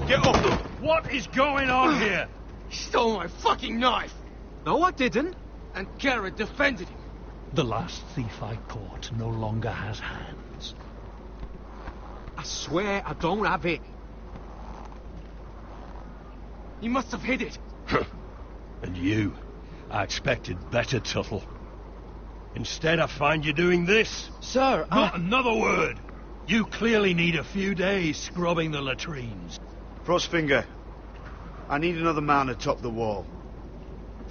Get up! What is going on here? He stole my fucking knife. No, I didn't. And Garrett defended him. The last thief I caught no longer has hands. I swear I don't have it. He must have hid it. And you? I expected better, Tuttle. Instead, I find you doing this. Sir, Not another word. You clearly need a few days scrubbing the latrines. Frostfinger, I need another man atop the wall.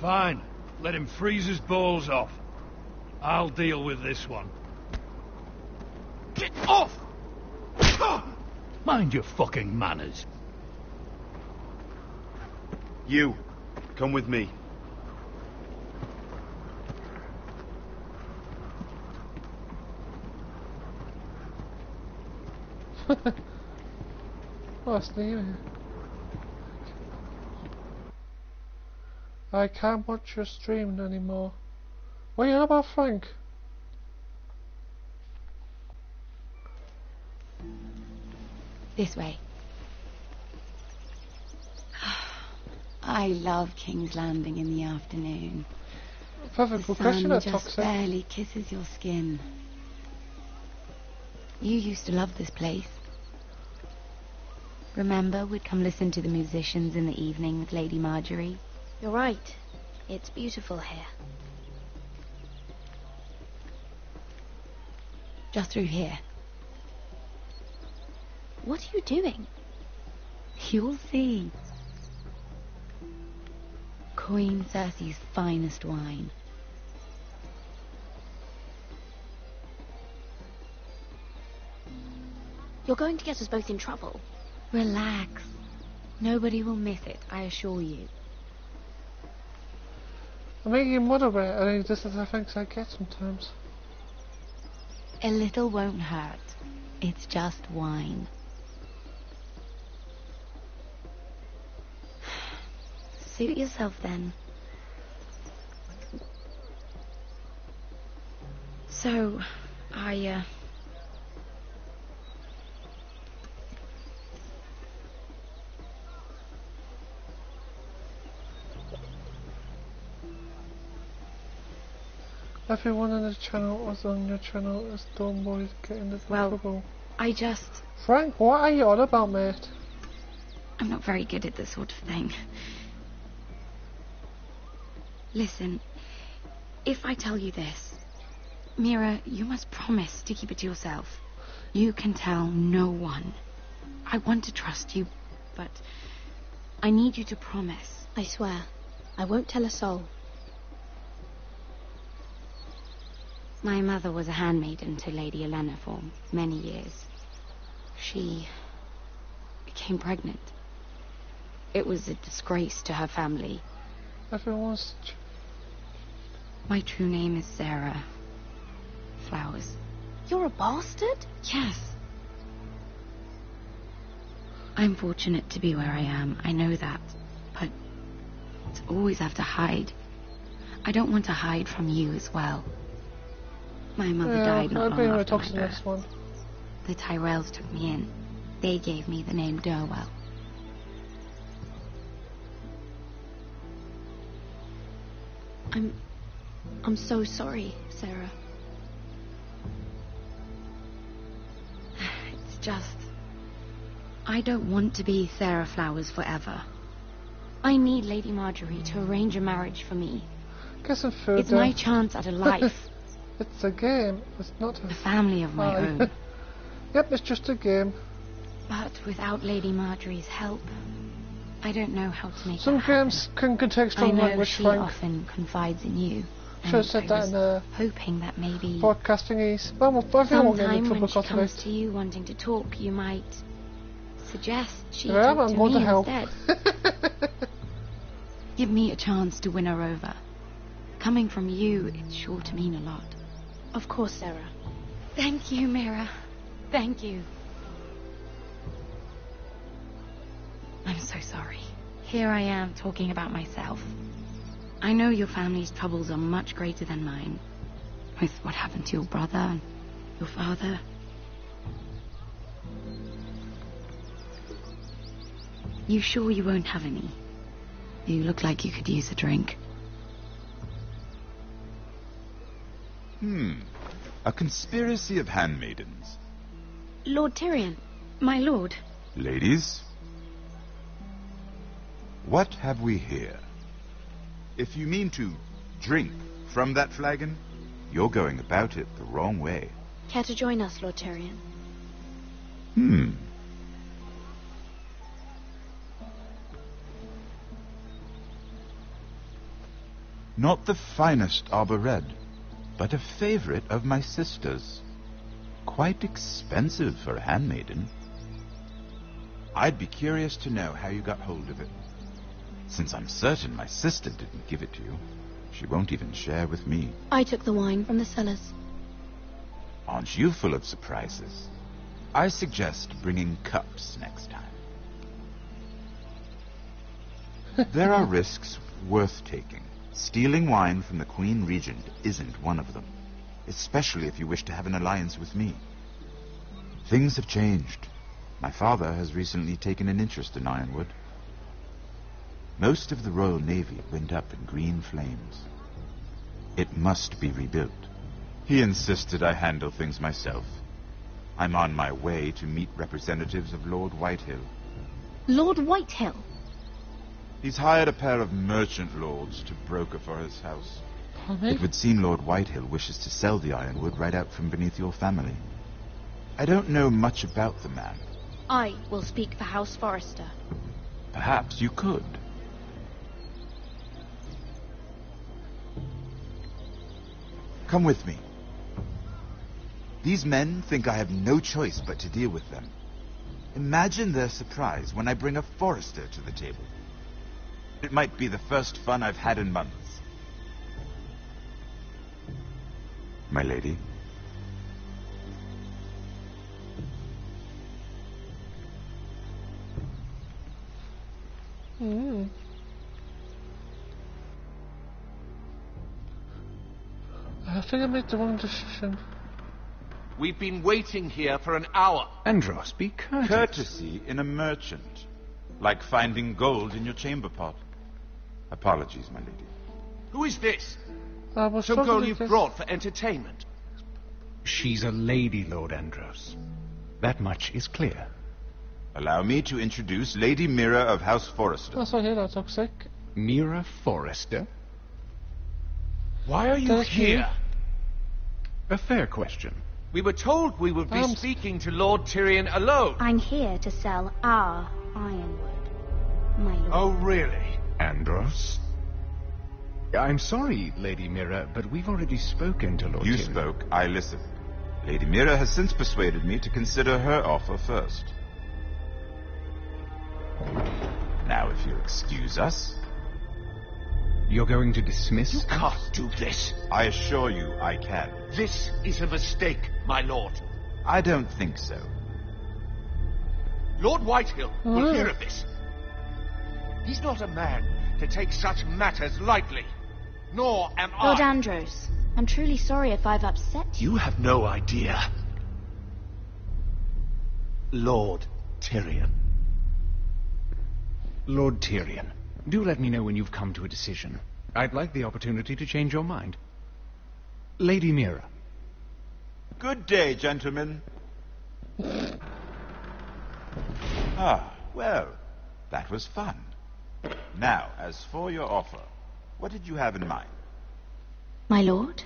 Fine. Let him freeze his balls off. I'll deal with this one. Get off! Mind your fucking manners. You, come with me. What's name? I can't watch your stream anymore. What are you on about, Frank? This way. I love King's Landing in the afternoon. Perfect The question, sun that just toxic. barely kisses your skin. You used to love this place. Remember, we'd come listen to the musicians in the evening with Lady Marjorie? You're right. It's beautiful here. Just through here. What are you doing? You'll see. Queen Cersei's finest wine. You're going to get us both in trouble. Relax. Nobody will miss it, I assure you. I'm making your mother wear any this is the things I get sometimes. A little won't hurt. It's just wine. Suit yourself then. So, Everyone in the channel was on your channel is don't worry get into trouble. I just... Frank, what are you on about, mate? I'm not very good at this sort of thing. Listen, if I tell you this, Mira, you must promise to keep it to yourself. You can tell no one. I want to trust you, but I need you to promise. I swear, I won't tell a soul. My mother was a handmaiden to Lady Olenna for many years. She became pregnant. It was a disgrace to her family. Everyone's... My true name is Sarah Flowers. You're a bastard? Yes. I'm fortunate to be where I am, I know that. But to always have to hide. I don't want to hide from you as well. My mother died not long after my birth. One. The Tyrells took me in. They gave me the name Durwell. I'm so sorry, Sarah. It's just... I don't want to be Sarah Flowers forever. I need Lady Marjorie to arrange a marriage for me. Get some food. It's my chance at a life. It's a game. It's not a family of my own. Yep, it's just a game. But without Lady Marjorie's help, I don't know how to make Some it games can contain strong I know language, she Frank. often confides in you. Should have said that in the hoping that maybe podcasting is. Well, everyone will get in sometime trouble when she because of comes it. to you wanting to talk, you might suggest she If I am, talk I'm to going me to help. instead. Give me a chance to win her over. Coming from you, it's sure to mean a lot. Of course, Sarah. Thank you, Mira. Thank you. I'm so sorry. Here I am talking about myself. I know your family's troubles are much greater than mine. With what happened to your brother and your father. You sure you won't have any? You look like you could use a drink. A conspiracy of handmaidens. Lord Tyrion. My lord. Ladies, what have we here? If you mean to drink from that flagon, you're going about it the wrong way. Care to join us, Lord Tyrion? Not the finest arbor red, but a favorite of my sister's. Quite expensive for a handmaiden. I'd be curious to know how you got hold of it. Since I'm certain my sister didn't give it to you, she won't even share with me. I took the wine from the cellars. Aren't you full of surprises? I suggest bringing cups next time. There are risks worth taking. Stealing wine from the Queen Regent isn't one of them, especially if you wish to have an alliance with me. Things have changed. My father has recently taken an interest in Ironwood. Most of the Royal Navy went up in green flames. It must be rebuilt. He insisted I handle things myself. I'm on my way to meet representatives of Lord Whitehill. Lord Whitehill? He's hired a pair of merchant lords to broker for his house. It would seem Lord Whitehill wishes to sell the Ironwood right out from beneath your family. I don't know much about the man. I will speak for House Forrester. Perhaps you could. Come with me. These men think I have no choice but to deal with them. Imagine their surprise when I bring a Forrester to the table. It might be the first fun I've had in months. My lady. I think I made the wrong decision. We've been waiting here for an hour. Andros, be courteous. Courtesy in a merchant. Like finding gold in your chamber pot. Apologies, my lady. Who is this? Some girl you've brought for entertainment. She's a lady, Lord Andros. That much is clear. Allow me to introduce Lady Mira of House Forrester. That's okay, that's toxic. Mira Forrester? Why are you here? A fair question. We were told we would be speaking to Lord Tyrion alone. I'm here to sell our Ironwood, my lord. Oh, really? Andros? I'm sorry, Lady Mira, but we've already spoken to Lord You Tyrion. spoke, I listened. Lady Mira has since persuaded me to consider her offer first. Now, if you'll excuse us... You're going to dismiss... You can't do this. I assure you I can. This is a mistake, my lord. I don't think so. Lord Whitehill will hear of this. He's not a man to take such matters lightly. Nor am Lord I. Andros, I'm truly sorry if I've upset you. You have no idea. Lord Tyrion. Lord Tyrion, do let me know when you've come to a decision. I'd like the opportunity to change your mind. Lady Mira. Good day, gentlemen. Ah, well, that was fun. Now, as for your offer, what did you have in mind? My lord?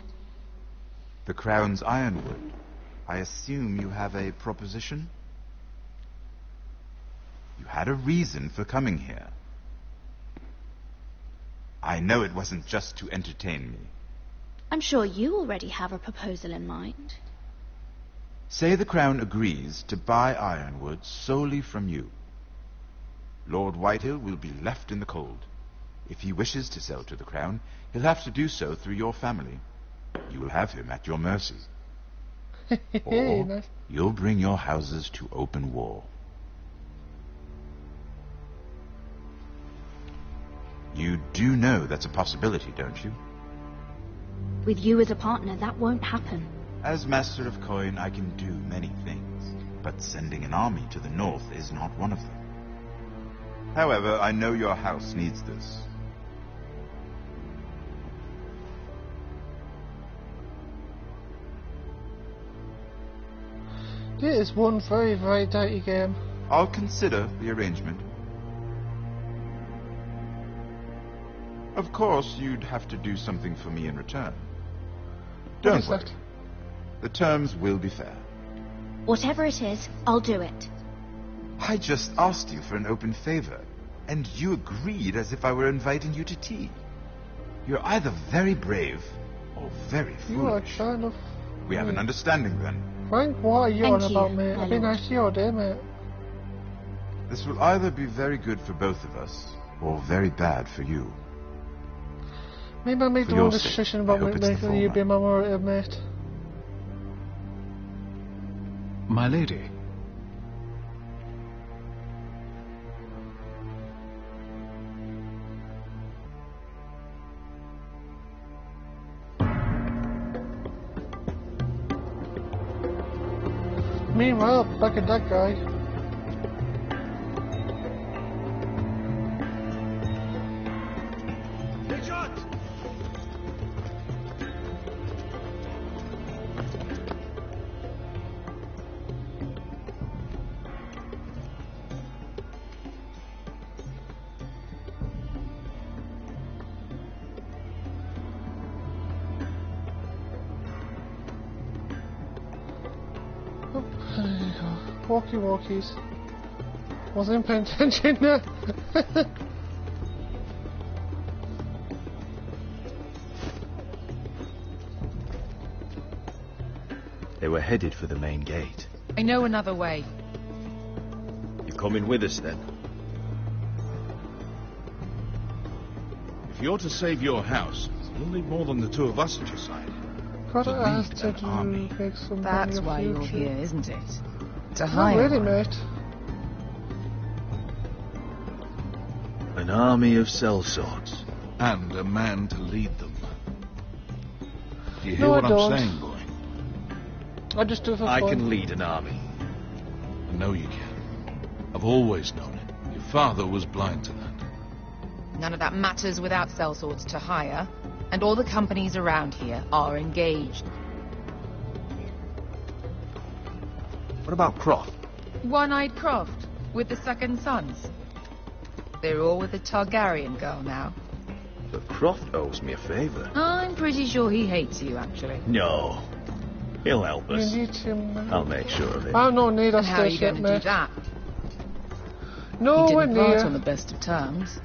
The Crown's Ironwood. I assume you have a proposition? You had a reason for coming here. I know it wasn't just to entertain me. I'm sure you already have a proposal in mind. Say the Crown agrees to buy Ironwood solely from you. Lord Whitehill will be left in the cold. If he wishes to sell to the Crown, he'll have to do so through your family. You will have him at your mercy. Or you'll bring your houses to open war. You do know that's a possibility, don't you? With you as a partner, that won't happen. As Master of Coin, I can do many things, but sending an army to the north is not one of them. However, I know your house needs this. This is one very, very dirty game. I'll consider the arrangement. Of course, you'd have to do something for me in return. Don't worry. The terms will be fair. Whatever it is, I'll do it. I just asked you for an open favor, and you agreed as if I were inviting you to tea. You're either very brave, Oh, very You are foolish. kind of... We have an understanding then. Frank, what are you Thank on you, about, mate? my I've been lord. nice to you all day, mate. This will either be very good for both of us, or very bad for you. Maybe I made For the your wrong sake, decision I about hope it's the making you be my relative, mate. My lady. Meanwhile, back at that guy. Walkie-walkies. Wasn't paying attention there. They were headed for the main gate. I know another way. You're coming with us then? If you're to save your house, you'll need more than the two of us at your side. Gotta To lead ask to an army. make some That's money why in you're future. here, isn't it? To Not hire really, one. mate. An army of sellswords. And a man to lead them. Do you hear No, what I I'm don't. saying, boy? I just do it for I fun. can lead an army. I know you can. I've always known it. Your father was blind to that. None of that matters without sellswords to hire, and all the companies around here are engaged. What about Croft? One-Eyed Croft, with the second sons. They're all with the Targaryen girl now. But Croft owes me a favour. I'm pretty sure he hates you, actually. No. He'll help You us. need him. I'll make sure of it. I don't need a And how are you station, going to do mate. that? No, you we're didn't part near. on the best of terms.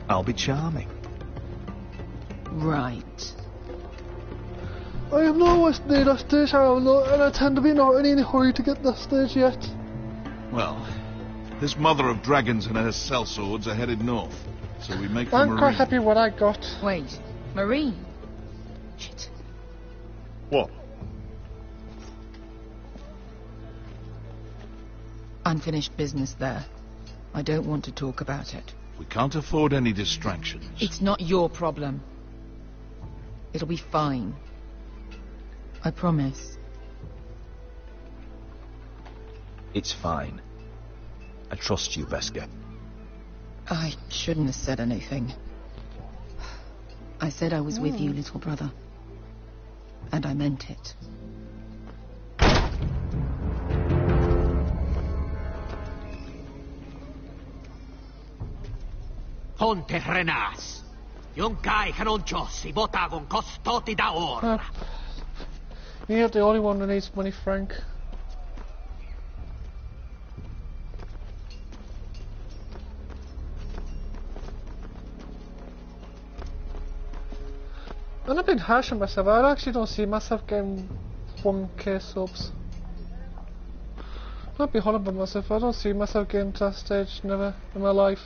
I'll be charming. Right. I have no wish to need a stage, and I tend to be not in any hurry to get the stage yet. Well, this mother of dragons and her sellswords are headed north, so we make them I'm quite Marine. happy what I got. Wait, Marine? Shit. What? Unfinished business there. I don't want to talk about it. We can't afford any distractions. It's not your problem. It'll be fine. I promise. It's fine. I trust you, Beskha. I shouldn't have said anything. I said I was with you, little brother. And I meant it. Ponte Renas. Yung kai kanonchos si botagon costoti da or. You're the only one that needs money, Frank. And I've been harsh on myself. I actually don't see myself getting 1k subs. I'll be horrible on myself. I don't see myself getting to that stage never in my life.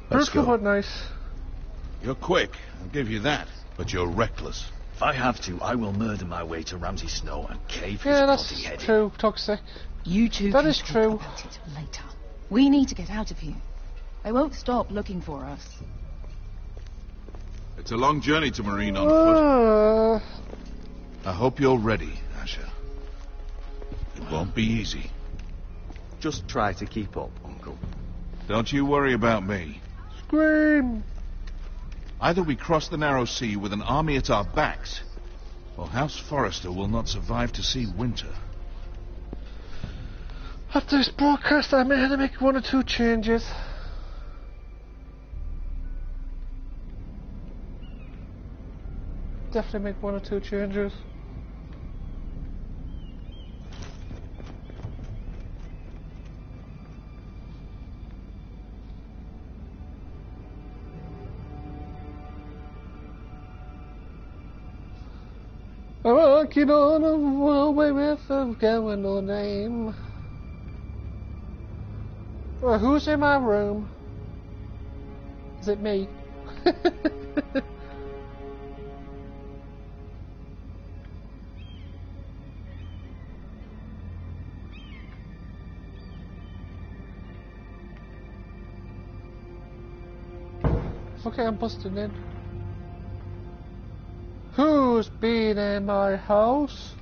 Let's Brutal go. but nice. You're quick, I'll give you that, but you're reckless. If I have to, I will murder my way to Ramsay Snow and cave his Yeah, bloody that's head in. true, Toxic. You two That can is talk true. about it later. We need to get out of here. They won't stop looking for us. It's a long journey to Marine on foot. Uh, I hope you're ready, Asher. It won't be easy. Just try to keep up, Uncle. Don't you worry about me. Scream! Either we cross the narrow sea with an army at our backs, or House Forrester will not survive to see winter. After this broadcast, I may have to make 1 or 2 changes. definitely make 1 or 2 changes. I'm walking on a way with a girl with no name. Well, who's in my room? Is it me? Okay, I'm busting in. Who's been in my house?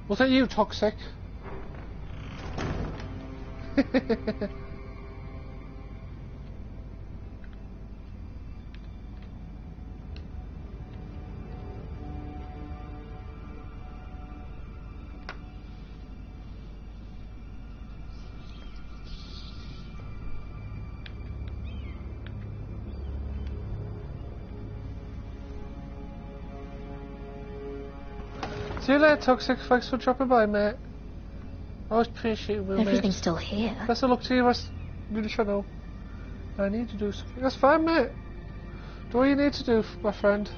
Was that you, Toxic? See you later, Toxic. Thanks for dropping by, mate. I always appreciate you, mate. Everything's still here. Best of luck to you, rest of the channel. I need to do something. That's fine, mate. Do what you need to do, my friend.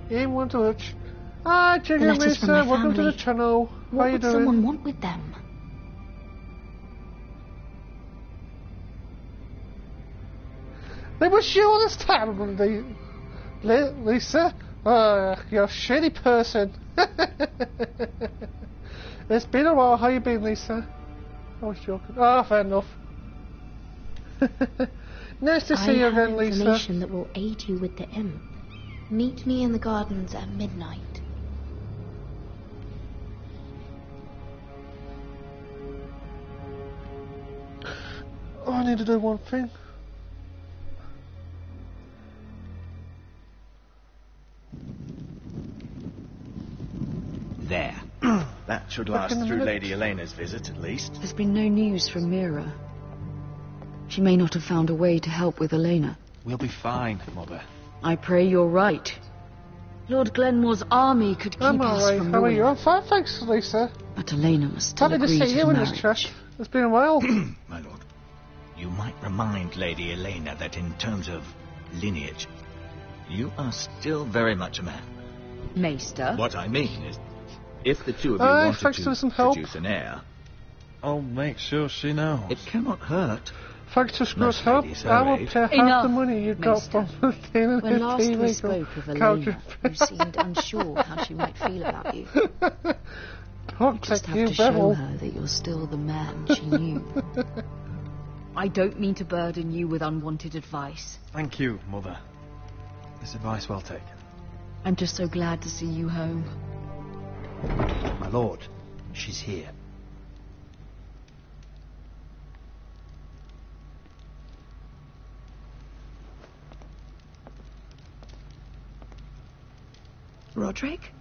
Aim one touch. Hi, Chicken Lisa. Welcome to the channel. How you doing? What would someone want with them? They wish you all this time, Lisa. You're a shitty person. It's been a while. How you been, Lisa? I was joking. Ah, fair enough. Nice to see you again, Lisa. Information that will aid you with the imp. Meet me in the gardens at midnight. Oh, I need to do one thing. There. That should last through Lady Elena's visit, at least. There's been no news from Mira. She may not have found a way to help with Elena. We'll be fine, Mother. I pray you're right. Lord Glenmore's army could keep us from ruin. How are you? I'm fine, thanks, Lisa. But Elena must still agree to see you in this chat. It's been a while. My lord, you might remind Lady Elena that in terms of lineage, you are still very much a man. Maester? What I mean is, if the two of you wanted to produce an heir, I'll make sure she knows. It cannot hurt. Thanks to Scrub's help, I will pay half the money you got from the thing. When last we spoke of Elena, you seemed unsure how she might feel about you. You just have to show her that you're still the man she knew. I don't mean to burden you with unwanted advice. Thank you, Mother. This advice well taken. I'm just so glad to see you home. My lord, she's here. Roderick?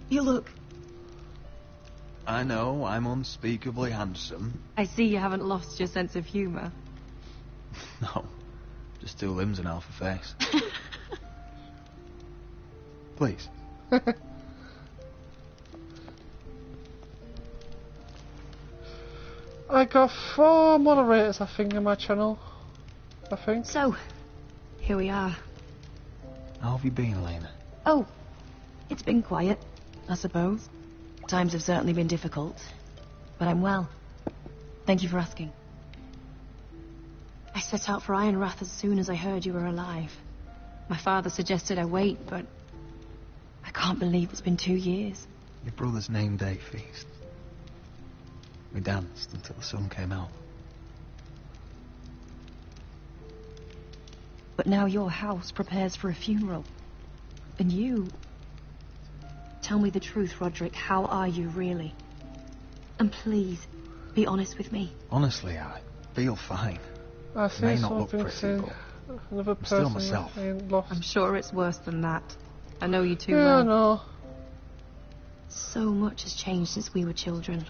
You look... I know, I'm unspeakably handsome. I see you haven't lost your sense of humour. No, just 2 limbs and half a face. Please. I got 4 moderators, I think, in my channel. I think. So, here we are. How have you been, Elena? Oh, it's been quiet, I suppose. Times have certainly been difficult, but I'm well. Thank you for asking. I set out for Ironrath as soon as I heard you were alive. My father suggested I wait, but I can't believe it's been 2 years. Your brother's name day feast. We danced until the sun came out. But now your house prepares for a funeral. And you... Tell me the truth, Roderick. How are you, really? And please, be honest with me. Honestly, I feel fine. I may not look pretty, but another I'm still person myself. lost. I'm sure it's worse than that. I know you too Yeah, well. no. So much has changed since we were children.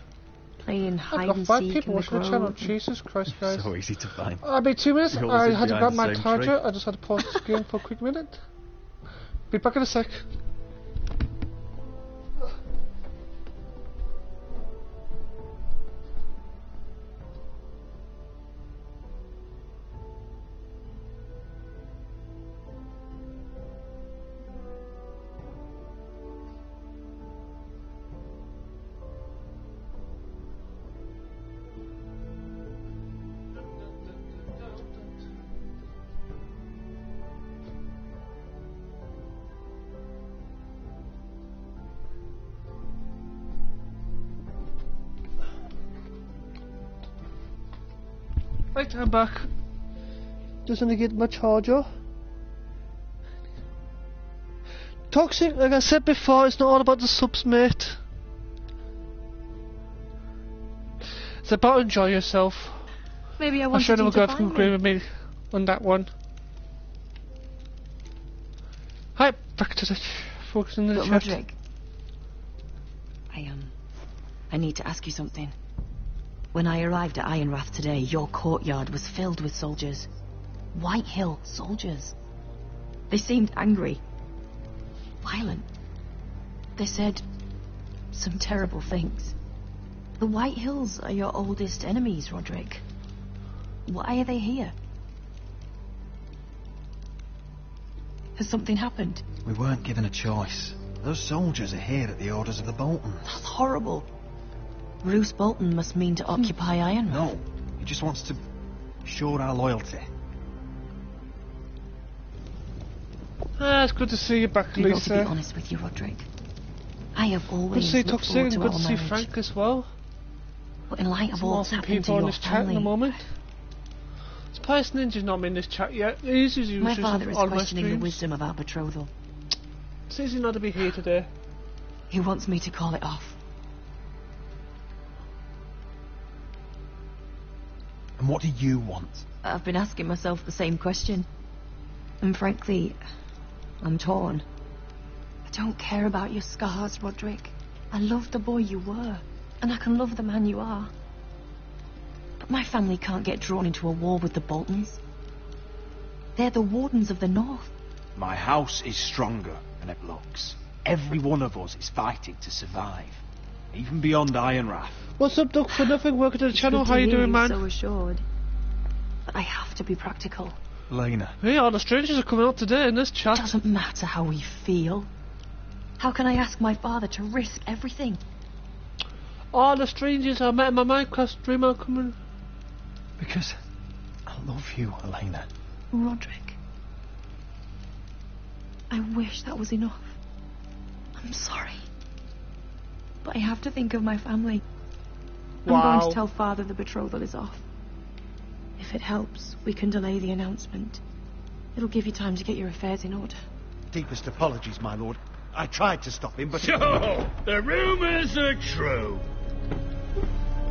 Playing I've hide got and 5 seek people in the watching the channel. grove. Jesus Christ, guys. So easy to find. I'll be 2 minutes. We all I sit had to behind grab the my same charger. tree. I just had to pause this game for a quick minute. Be back in a sec. Right, I'm back. Just gonna get my charger. Toxic, like I said before, it's not all about the subs, mate. It's about enjoy yourself. Maybe I I'm wanted sure you no to girl can find agree me. with me on that one. Hi, back to the focusing on the But chat. Roderick, I need to ask you something. When I arrived at Ironrath today, your courtyard was filled with soldiers. White Hill soldiers. They seemed angry. Violent. They said some terrible things. The White Hills are your oldest enemies, Roderick. Why are they here? Has something happened? We weren't given a choice. Those soldiers are here at the orders of the Boltons. That's horrible. Roose Bolton must mean to occupy Ironrath. No, he just wants to show our loyalty. Ah, it's good to see you back, You've got to be Lisa. honest with you, Roderick. I have Good to always see looked Toxic forward and to good our to see marriage. Frank as well. But in light of Some all that's awesome happened to people in your this chat at the family, moment. Spice Ninja's not in this chat yet. He's usually my father is on my questioning the streams. wisdom of our betrothal. It's easy not to be here today. He wants me to call it off. And what do you want? I've been asking myself the same question. And frankly, I'm torn. I don't care about your scars, Roderick. I love the boy you were, and I can love the man you are. But my family can't get drawn into a war with the Boltons. They're the Wardens of the North. My house is stronger than it looks. Every one of us is fighting to survive, even beyond Ironrath. What's up, Duck for Nothing? Welcome to the channel. Good How to you hear doing, man? So assured. But I have to be practical. Lena. Hey, all the strangers are coming out today in this chat. It doesn't matter how we feel. How can I ask my father to risk everything? All the strangers I met in my Minecraft stream are coming. Because I love you, Elena. Roderick. I wish that was enough. I'm sorry. But I have to think of my family. I'm going Wow. to tell Father the betrothal is off. If it helps, we can delay the announcement. It'll give you time to get your affairs in order. Deepest apologies, my lord. I tried to stop him, but... So, the rumours are true.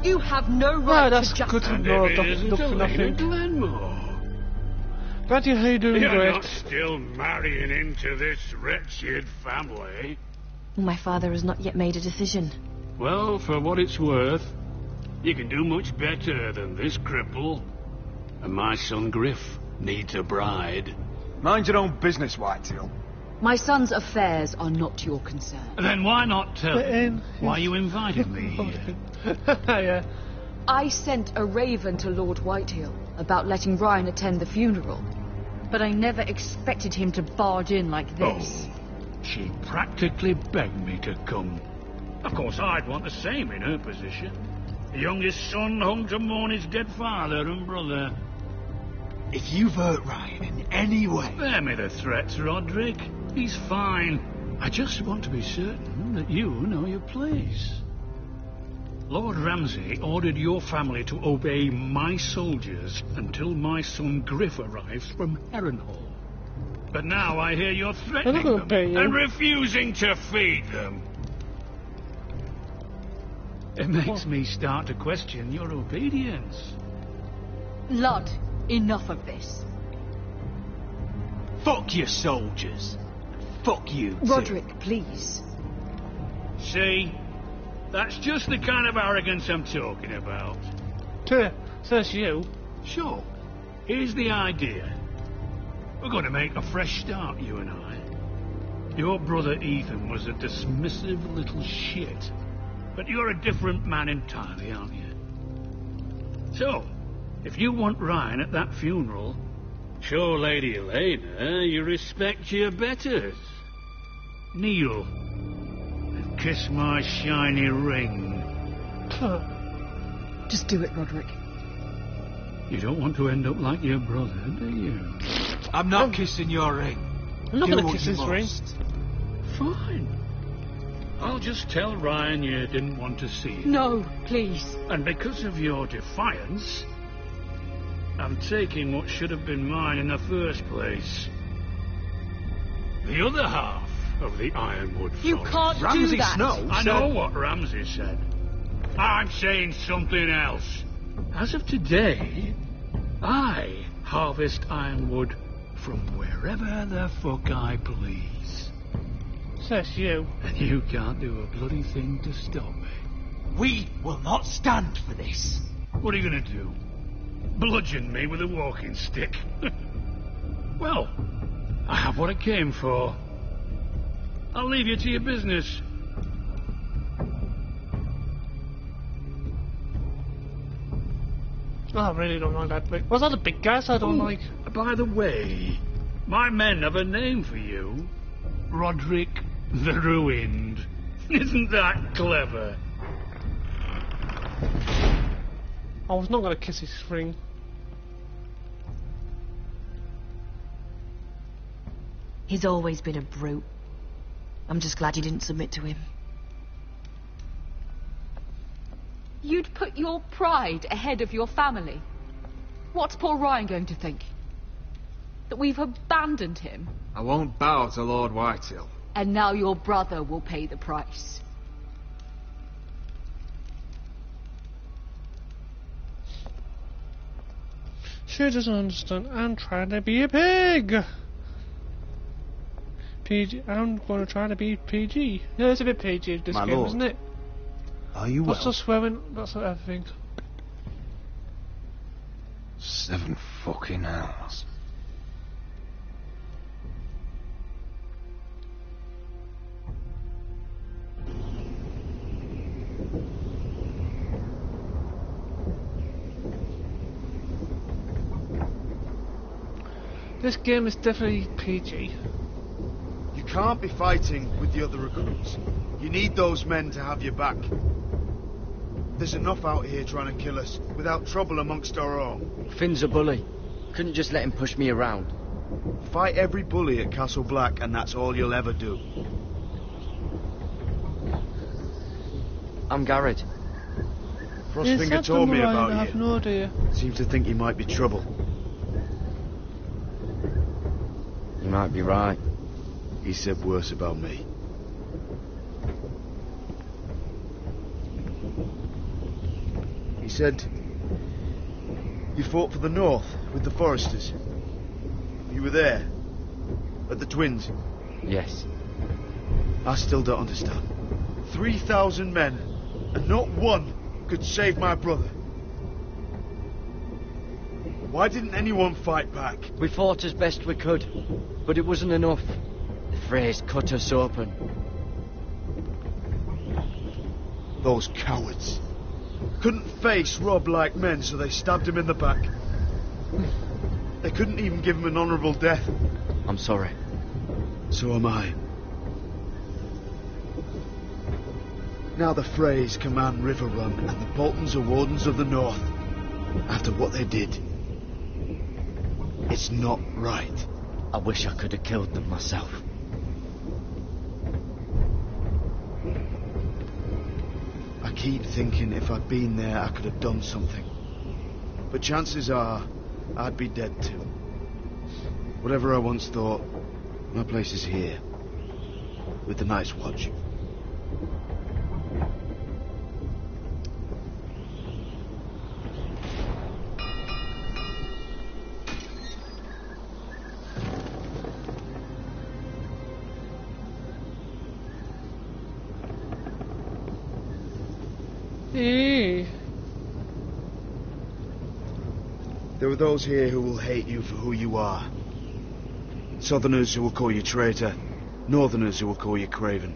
You have no Ah, right that's to just... good to And know, if it isn't Duck for Elena Nothing. Glenmore. Glad you how you doing, You're great. not still marrying into this wretched family. My father has not yet made a decision. Well, for what it's worth, you can do much better than this cripple. And my son Griff needs a bride. Mind your own business, Whitetail. My son's affairs are not your concern. Then why not tell But, him why you invited me here? Yeah. I sent a raven to Lord Whitehill about letting Ryan attend the funeral. But I never expected him to barge in like this. Oh, she practically begged me to come. Of course, I'd want the same in her position. The youngest son home to mourn his dead father and brother. If you've hurt Ryan in any way... Spare me the threats, Roderick. He's fine. I just want to be certain that you know your place. Lord Ramsay ordered your family to obey my soldiers until my son Griff arrives from Harrenhal. But now I hear you're threatening gonna them pay you. and refusing to feed them. It makes me start to question your obedience. Lud, enough of this. Fuck your soldiers. Fuck you, too. Roderick, please. See? That's just the kind of arrogance I'm talking about. Says you. So, here's the idea. We're going to make a fresh start, you and I. Your brother Ethan was a dismissive little shit. But you're a different man entirely, aren't you? So, if you want Ryan at that funeral, show Lady Elena you respect your betters. Kneel and kiss my shiny ring. Just do it, Roderick. You don't want to end up like your brother, do you? I'm not kissing your ring. I'm not Do going to what kiss you his ring. must. Fine. I'll just tell Ryan you didn't want to see him. No, please. And because of your defiance, I'm taking what should have been mine in the first place. The other half of the Ironwood Forest. You can't do that. I know what Ramsay said. I'm saying something else. As of today, I harvest ironwood from wherever the fuck I please. Says you. And you can't do a bloody thing to stop me. We will not stand for this. What are you gonna do? Bludgeon me with a walking stick? Well, I have what I came for. I'll leave you to your business. I really don't like that big. Was that the big guys I don't like? By the way, my men have a name for you. Roderick the Ruined. Isn't that clever? I was not going to kiss his ring. He's always been a brute. I'm just glad you didn't submit to him. You'd put your pride ahead of your family. What's poor Ryan going to think? That we've abandoned him? I won't bow to Lord Whitehill. And now your brother will pay the price. She doesn't understand. I'm trying to be a pig. PG. I'm going to try to be PG. Yeah, it's a bit PG this My game, lord. isn't it? Are you That's well? just swearing. That's everything. 7 fucking hours. This game is definitely PG. You can't be fighting with the other recruits. You need those men to have your back. There's enough out here trying to kill us, without trouble amongst our own. Finn's a bully. Couldn't just let him push me around. Fight every bully at Castle Black, and that's all you'll ever do. I'm Garrett. Frostfinger told me about I have you. no idea. Seems to think you might be trouble. You might be right. He said worse about me. He said you fought for the North with the Foresters. You were there at the Twins. Yes. I still don't understand. 3,000 men, and not one could save my brother. Why didn't anyone fight back? We fought as best we could, but it wasn't enough. The Freys cut us open. Those cowards. Couldn't face Rob like men, so they stabbed him in the back. They couldn't even give him an honourable death. I'm sorry. So am I. Now the Freys command Riverrun, and the Boltons are Wardens of the North. After what they did. It's not right. I wish I could have killed them myself. I keep thinking if I'd been there, I could have done something. But chances are, I'd be dead too. Whatever I once thought, my place is here. With the Night's Watch. Eh. There are those here who will hate you for who you are. Southerners who will call you traitor. Northerners who will call you craven.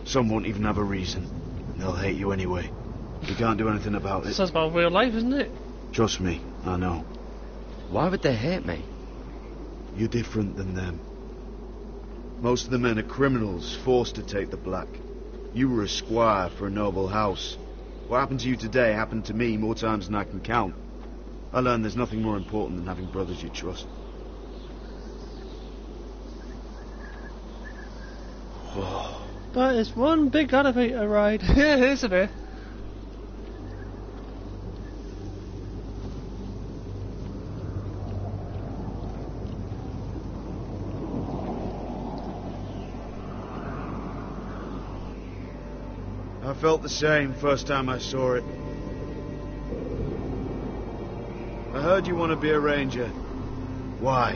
Some won't even have a reason. And they'll hate you anyway. You can't do anything about it. Sounds about real life, isn't it? Trust me, I know. Why would they hate me? You're different than them. Most of the men are criminals, forced to take the black. You were a squire for a noble house. What happened to you today happened to me more times than I can count. I learned there's nothing more important than having brothers you trust. That is one big elevator ride. Yeah, isn't it? I felt the same first time I saw it. I heard you want to be a ranger. Why?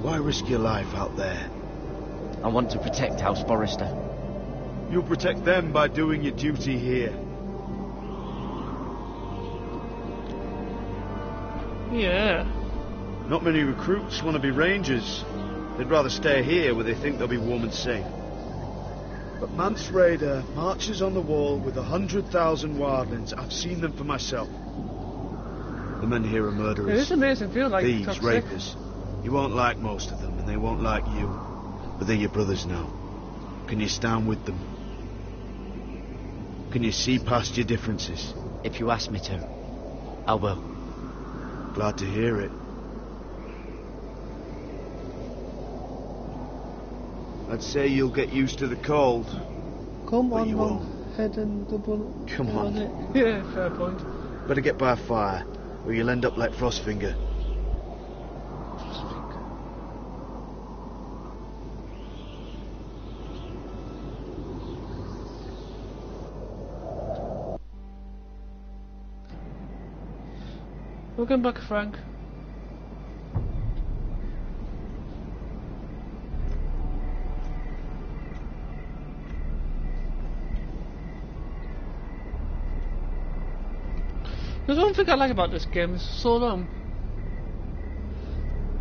Why risk your life out there? I want to protect House Forrester. You'll protect them by doing your duty here. Yeah. Not many recruits want to be rangers. They'd rather stay here where they think they'll be warm and safe. But Mance Rayder marches on the wall with 100,000 wildlings. I've seen them for myself. The men here are murderers. It is amazing, feel like thieves, toxic. rapists. You won't like most of them, and they won't like you. But they're your brothers now. Can you stand with them? Can you see past your differences? If you ask me to, I will. Glad to hear it. I'd say you'll get used to the cold. Come but on, you won't. head and double. Come on. Yeah, fair point. Better get by a fire, or you'll end up like Frostfinger. Welcome back, Frank. There's one thing I like about this game, it's so long.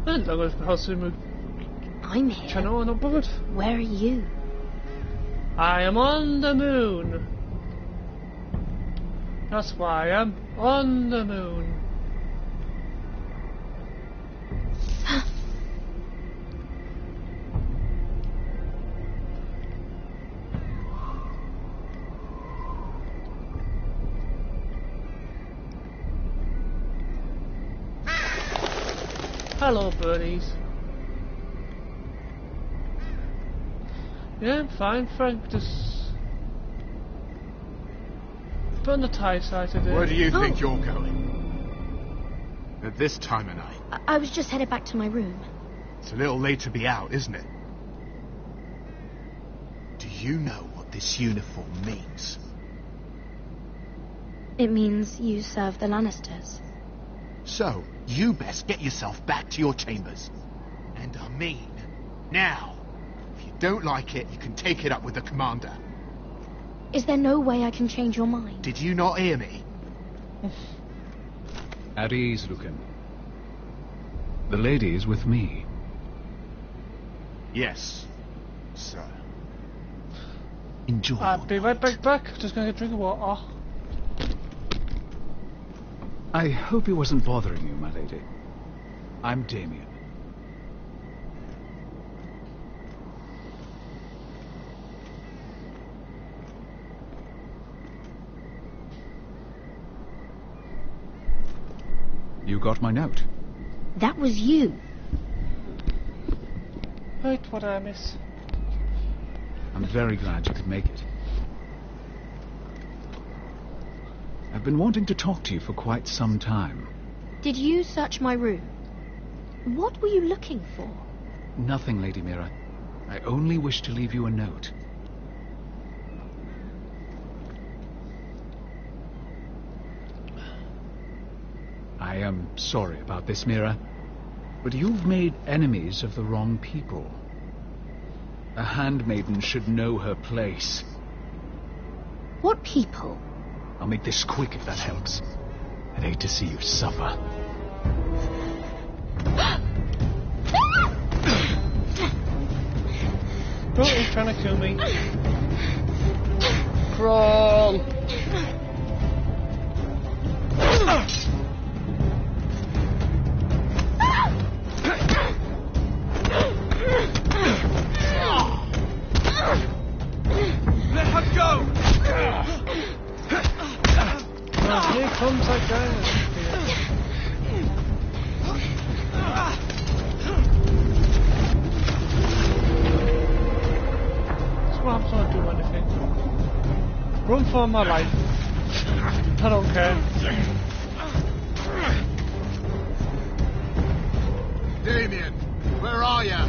And long as I'm here. Channel and bothered. Where are you? I am on the moon. That's why I'm on the moon. Hello, birdies. Yeah, I'm fine, Frank. Just put on the tight side today. Where do you think you're going? At this time of night? I was just headed back to my room. It's a little late to be out, isn't it? Do you know what this uniform means? It means you serve the Lannisters. So, you best get yourself back to your chambers. And I mean, now. If you don't like it, you can take it up with the commander. Is there no way I can change your mind? Did you not hear me? At ease, Lucan. The lady is with me. Yes, sir. Enjoy. I'll be right back. Just gonna get a drink of water. I hope he wasn't bothering you, my lady. I'm Damien. You got my note. That was you. Right, what did I miss? I'm very glad you could make it. I've been wanting to talk to you for quite some time. Did you search my room? What were you looking for? Nothing, Lady Mira. I only wish to leave you a note. I am sorry about this, Mira, but you've made enemies of the wrong people. A handmaiden should know her place. What people? I'll make this quick if that helps. I'd hate to see you suffer. Oh, he's trying to kill me. Crawl! Let her go! Now, here comes that guy. What happens when I do anything? Run for my life. I don't care. Damien, where are ya?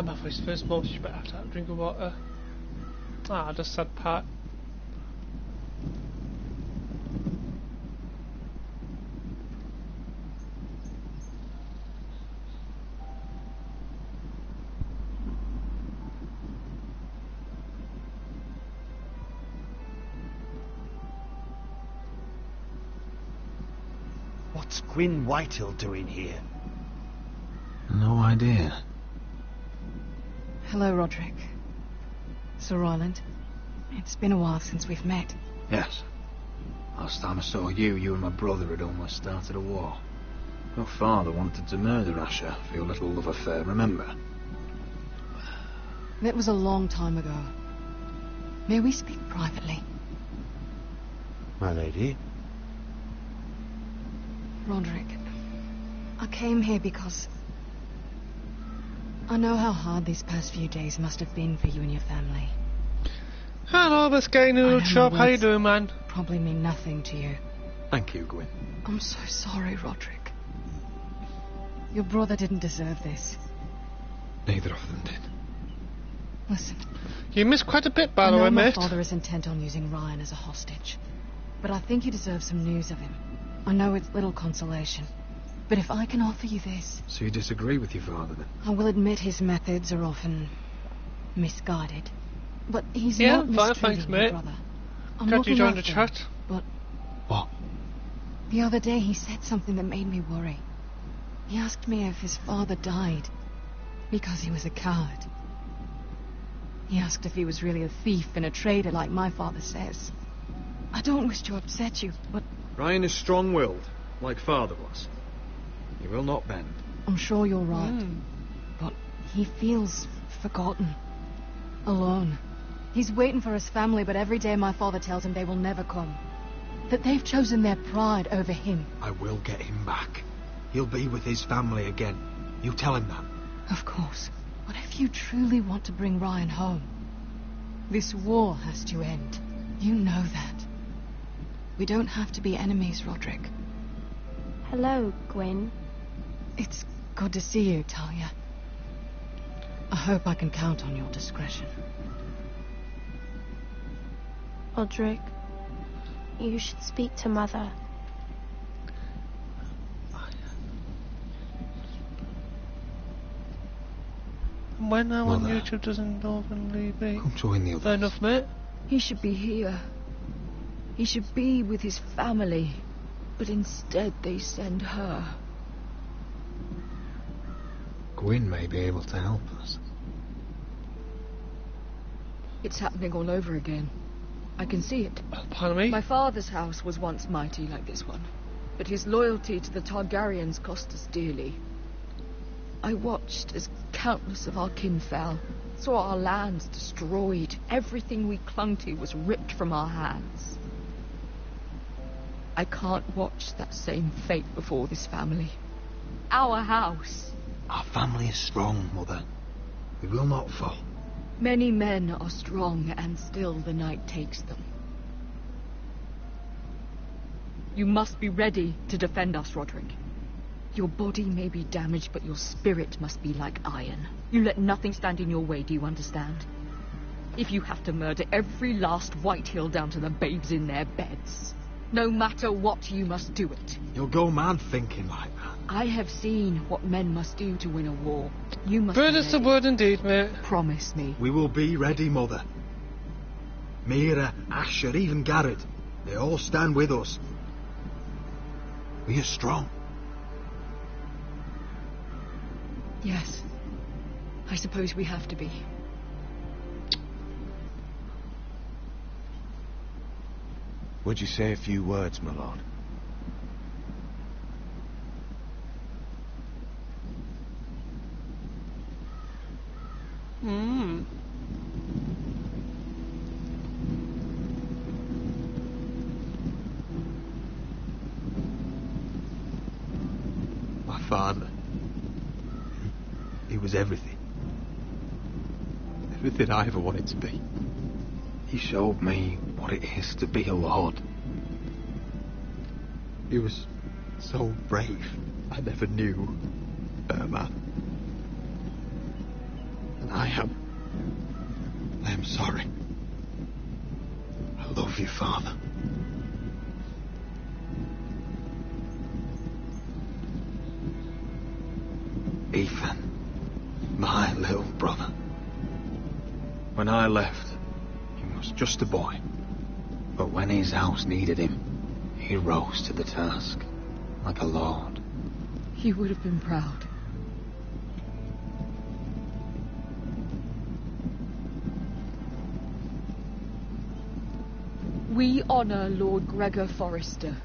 My voice first much better after that drink of water. Just sad part. What's Gwyn Whitehill doing here? No idea. Hello, Roderick. Sir Roland. It's been a while since we've met. Yes. Last time I saw you and my brother had almost started a war. Your father wanted to murder Asher for your little love affair, remember? That was a long time ago. May we speak privately? My lady? Roderick, I came here because I know how hard these past few days must have been for you and your family. Hello, this guy noodle shop. How you doing, man? Probably mean nothing to you. Thank you, Gwyn. I'm so sorry, Roderick. Your brother didn't deserve this. Neither of them did. Listen. You missed quite a bit, by the way, mate. My father is intent on using Ryan as a hostage, but I think you deserve some news of him. I know it's little consolation, but if I can offer you this... So you disagree with your father, then? I will admit his methods are often misguided, but he's not mistreating thanks, my mate. brother. I'm Can't you looking join the after chat? him, but... What? The other day he said something that made me worry. He asked me if his father died because he was a coward. He asked if he was really a thief and a traitor like my father says. I don't wish to upset you, but... Ryan is strong-willed, like father was. He will not bend. I'm sure you're right. But he feels forgotten. Alone. He's waiting for his family, but every day my father tells him they will never come. That they've chosen their pride over him. I will get him back. He'll be with his family again. You tell him that. Of course. But if you truly want to bring Ryan home, this war has to end. You know that. We don't have to be enemies, Roderick. Hello, Gwyn. It's good to see you, Talia. I hope I can count on your discretion. Roderick, you should speak to Mother. When I'm on Mother. YouTube doesn't openly be. Come join the others. Fair enough, mate. He should be here. He should be with his family. But instead they send her. Gwyn may be able to help us. It's happening all over again. I can see it. Pardon me? My father's house was once mighty like this one. But his loyalty to the Targaryens cost us dearly. I watched as countless of our kin fell, saw our lands destroyed, everything we clung to was ripped from our hands. I can't watch that same fate before this family. Our house. Our family is strong, Mother. We will not fall. Many men are strong, and still the night takes them. You must be ready to defend us, Roderick. Your body may be damaged, but your spirit must be like iron. You let nothing stand in your way, do you understand? If you have to murder every last Whitehill down to the babes in their beds, no matter what, you must do it. You'll go mad thinking like that. I have seen what men must do to win a war. You must Word be is the ready. word indeed, mate. Promise me. We will be ready, Mother. Mira, Asher, even Garrett, they all stand with us. We are strong. Yes. I suppose we have to be. Would you say a few words, my lord? My father. He was everything. Everything I ever wanted to be. He showed me what it is to be a lord. He was so brave. I never knew a man. And I am sorry. I love you, Father. Ethan, my little brother. When I left, he was just a boy. But when his house needed him, he rose to the task, like a lord. He would have been proud. We honor Lord Gregor Forrester,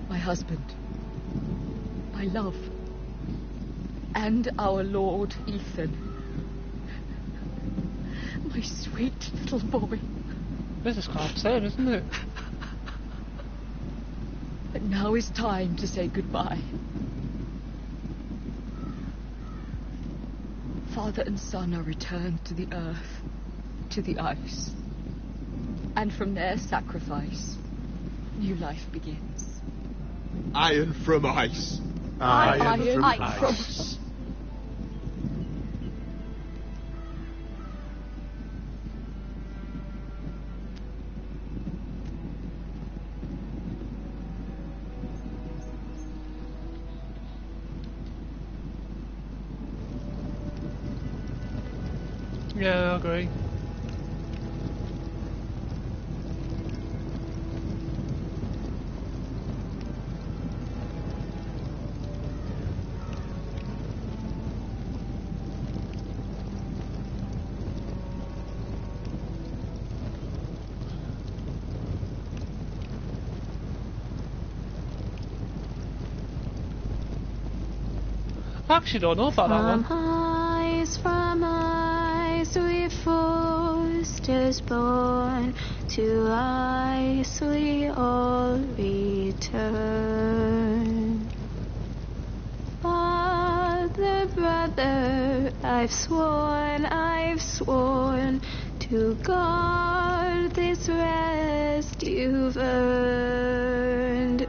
my husband, my love, and our Lord Ethan, my sweet little boy. This is quite sad, isn't it? But now is time to say goodbye. Father and son are returned to the earth, to the ice. And from their sacrifice, new life begins. Iron from ice. Iron from ice. ice. Yeah, I agree. I actually don't know about that one. From ice we Forsters born, to ice we all return. Father, brother, I've sworn to guard this rest you've earned.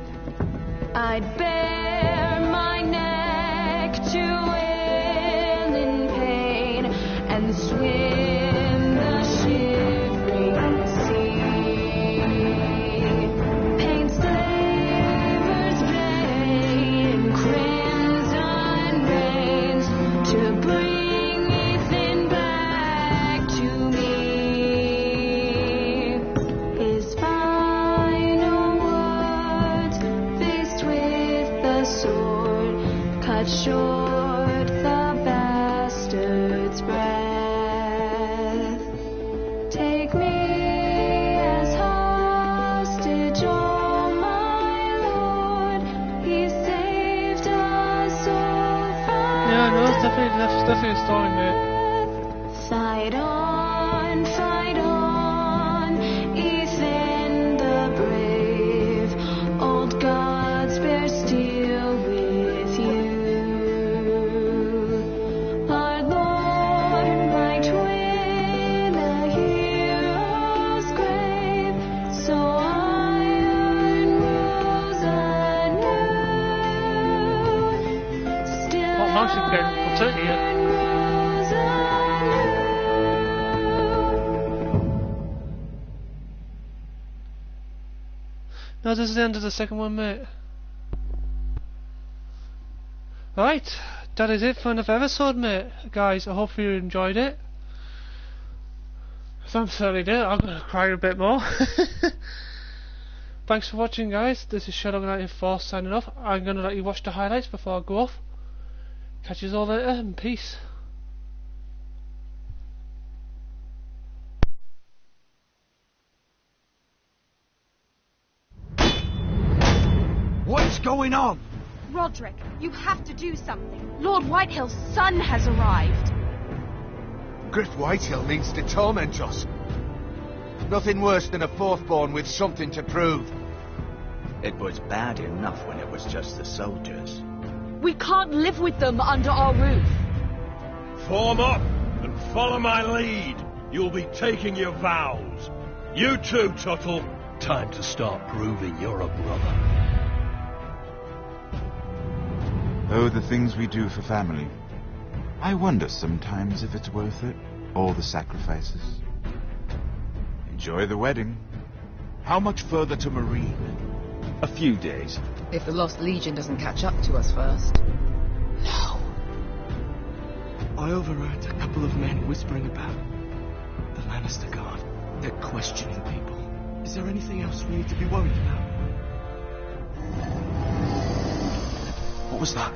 I'd bare my neck to wail in pain and swim the shivering sea. Paint slavers' vein in crimson rains to bring Ethan back to me. His final words, faced with the sword, cut short the bastard's breath. Take me as hostage, oh my lord. He saved us all from Yeah, no, it's definitely a story, mate. Fight on, Ethan the brave. Old gods bear steel with you. Our Lord might win a hero's grave, so iron will turkey yet. No, this is the end of the second one, mate. Right, that is it for another episode, mate. Guys, I hope you enjoyed it. I'm certainly did. I'm gonna cry a bit more. Thanks for watching, guys. This is Shadow94 signing off. I'm gonna let you watch the highlights before I go off. Catch you all later, and peace. What's going on? Roderick, you have to do something. Lord Whitehill's son has arrived. Griff Whitehill means to torment us. Nothing worse than a fourthborn with something to prove. It was bad enough when it was just the soldiers. We can't live with them under our roof. Form up and follow my lead. You'll be taking your vows. You too, Tuttle. Time to start proving you're a brother. Oh, the things we do for family. I wonder sometimes if it's worth it, all the sacrifices. Enjoy the wedding. How much further to Marine? A few days. If the Lost Legion doesn't catch up to us first. I overheard a couple of men whispering about the Lannister Guard. They're questioning people. Is there anything else we need to be worried about? What was that?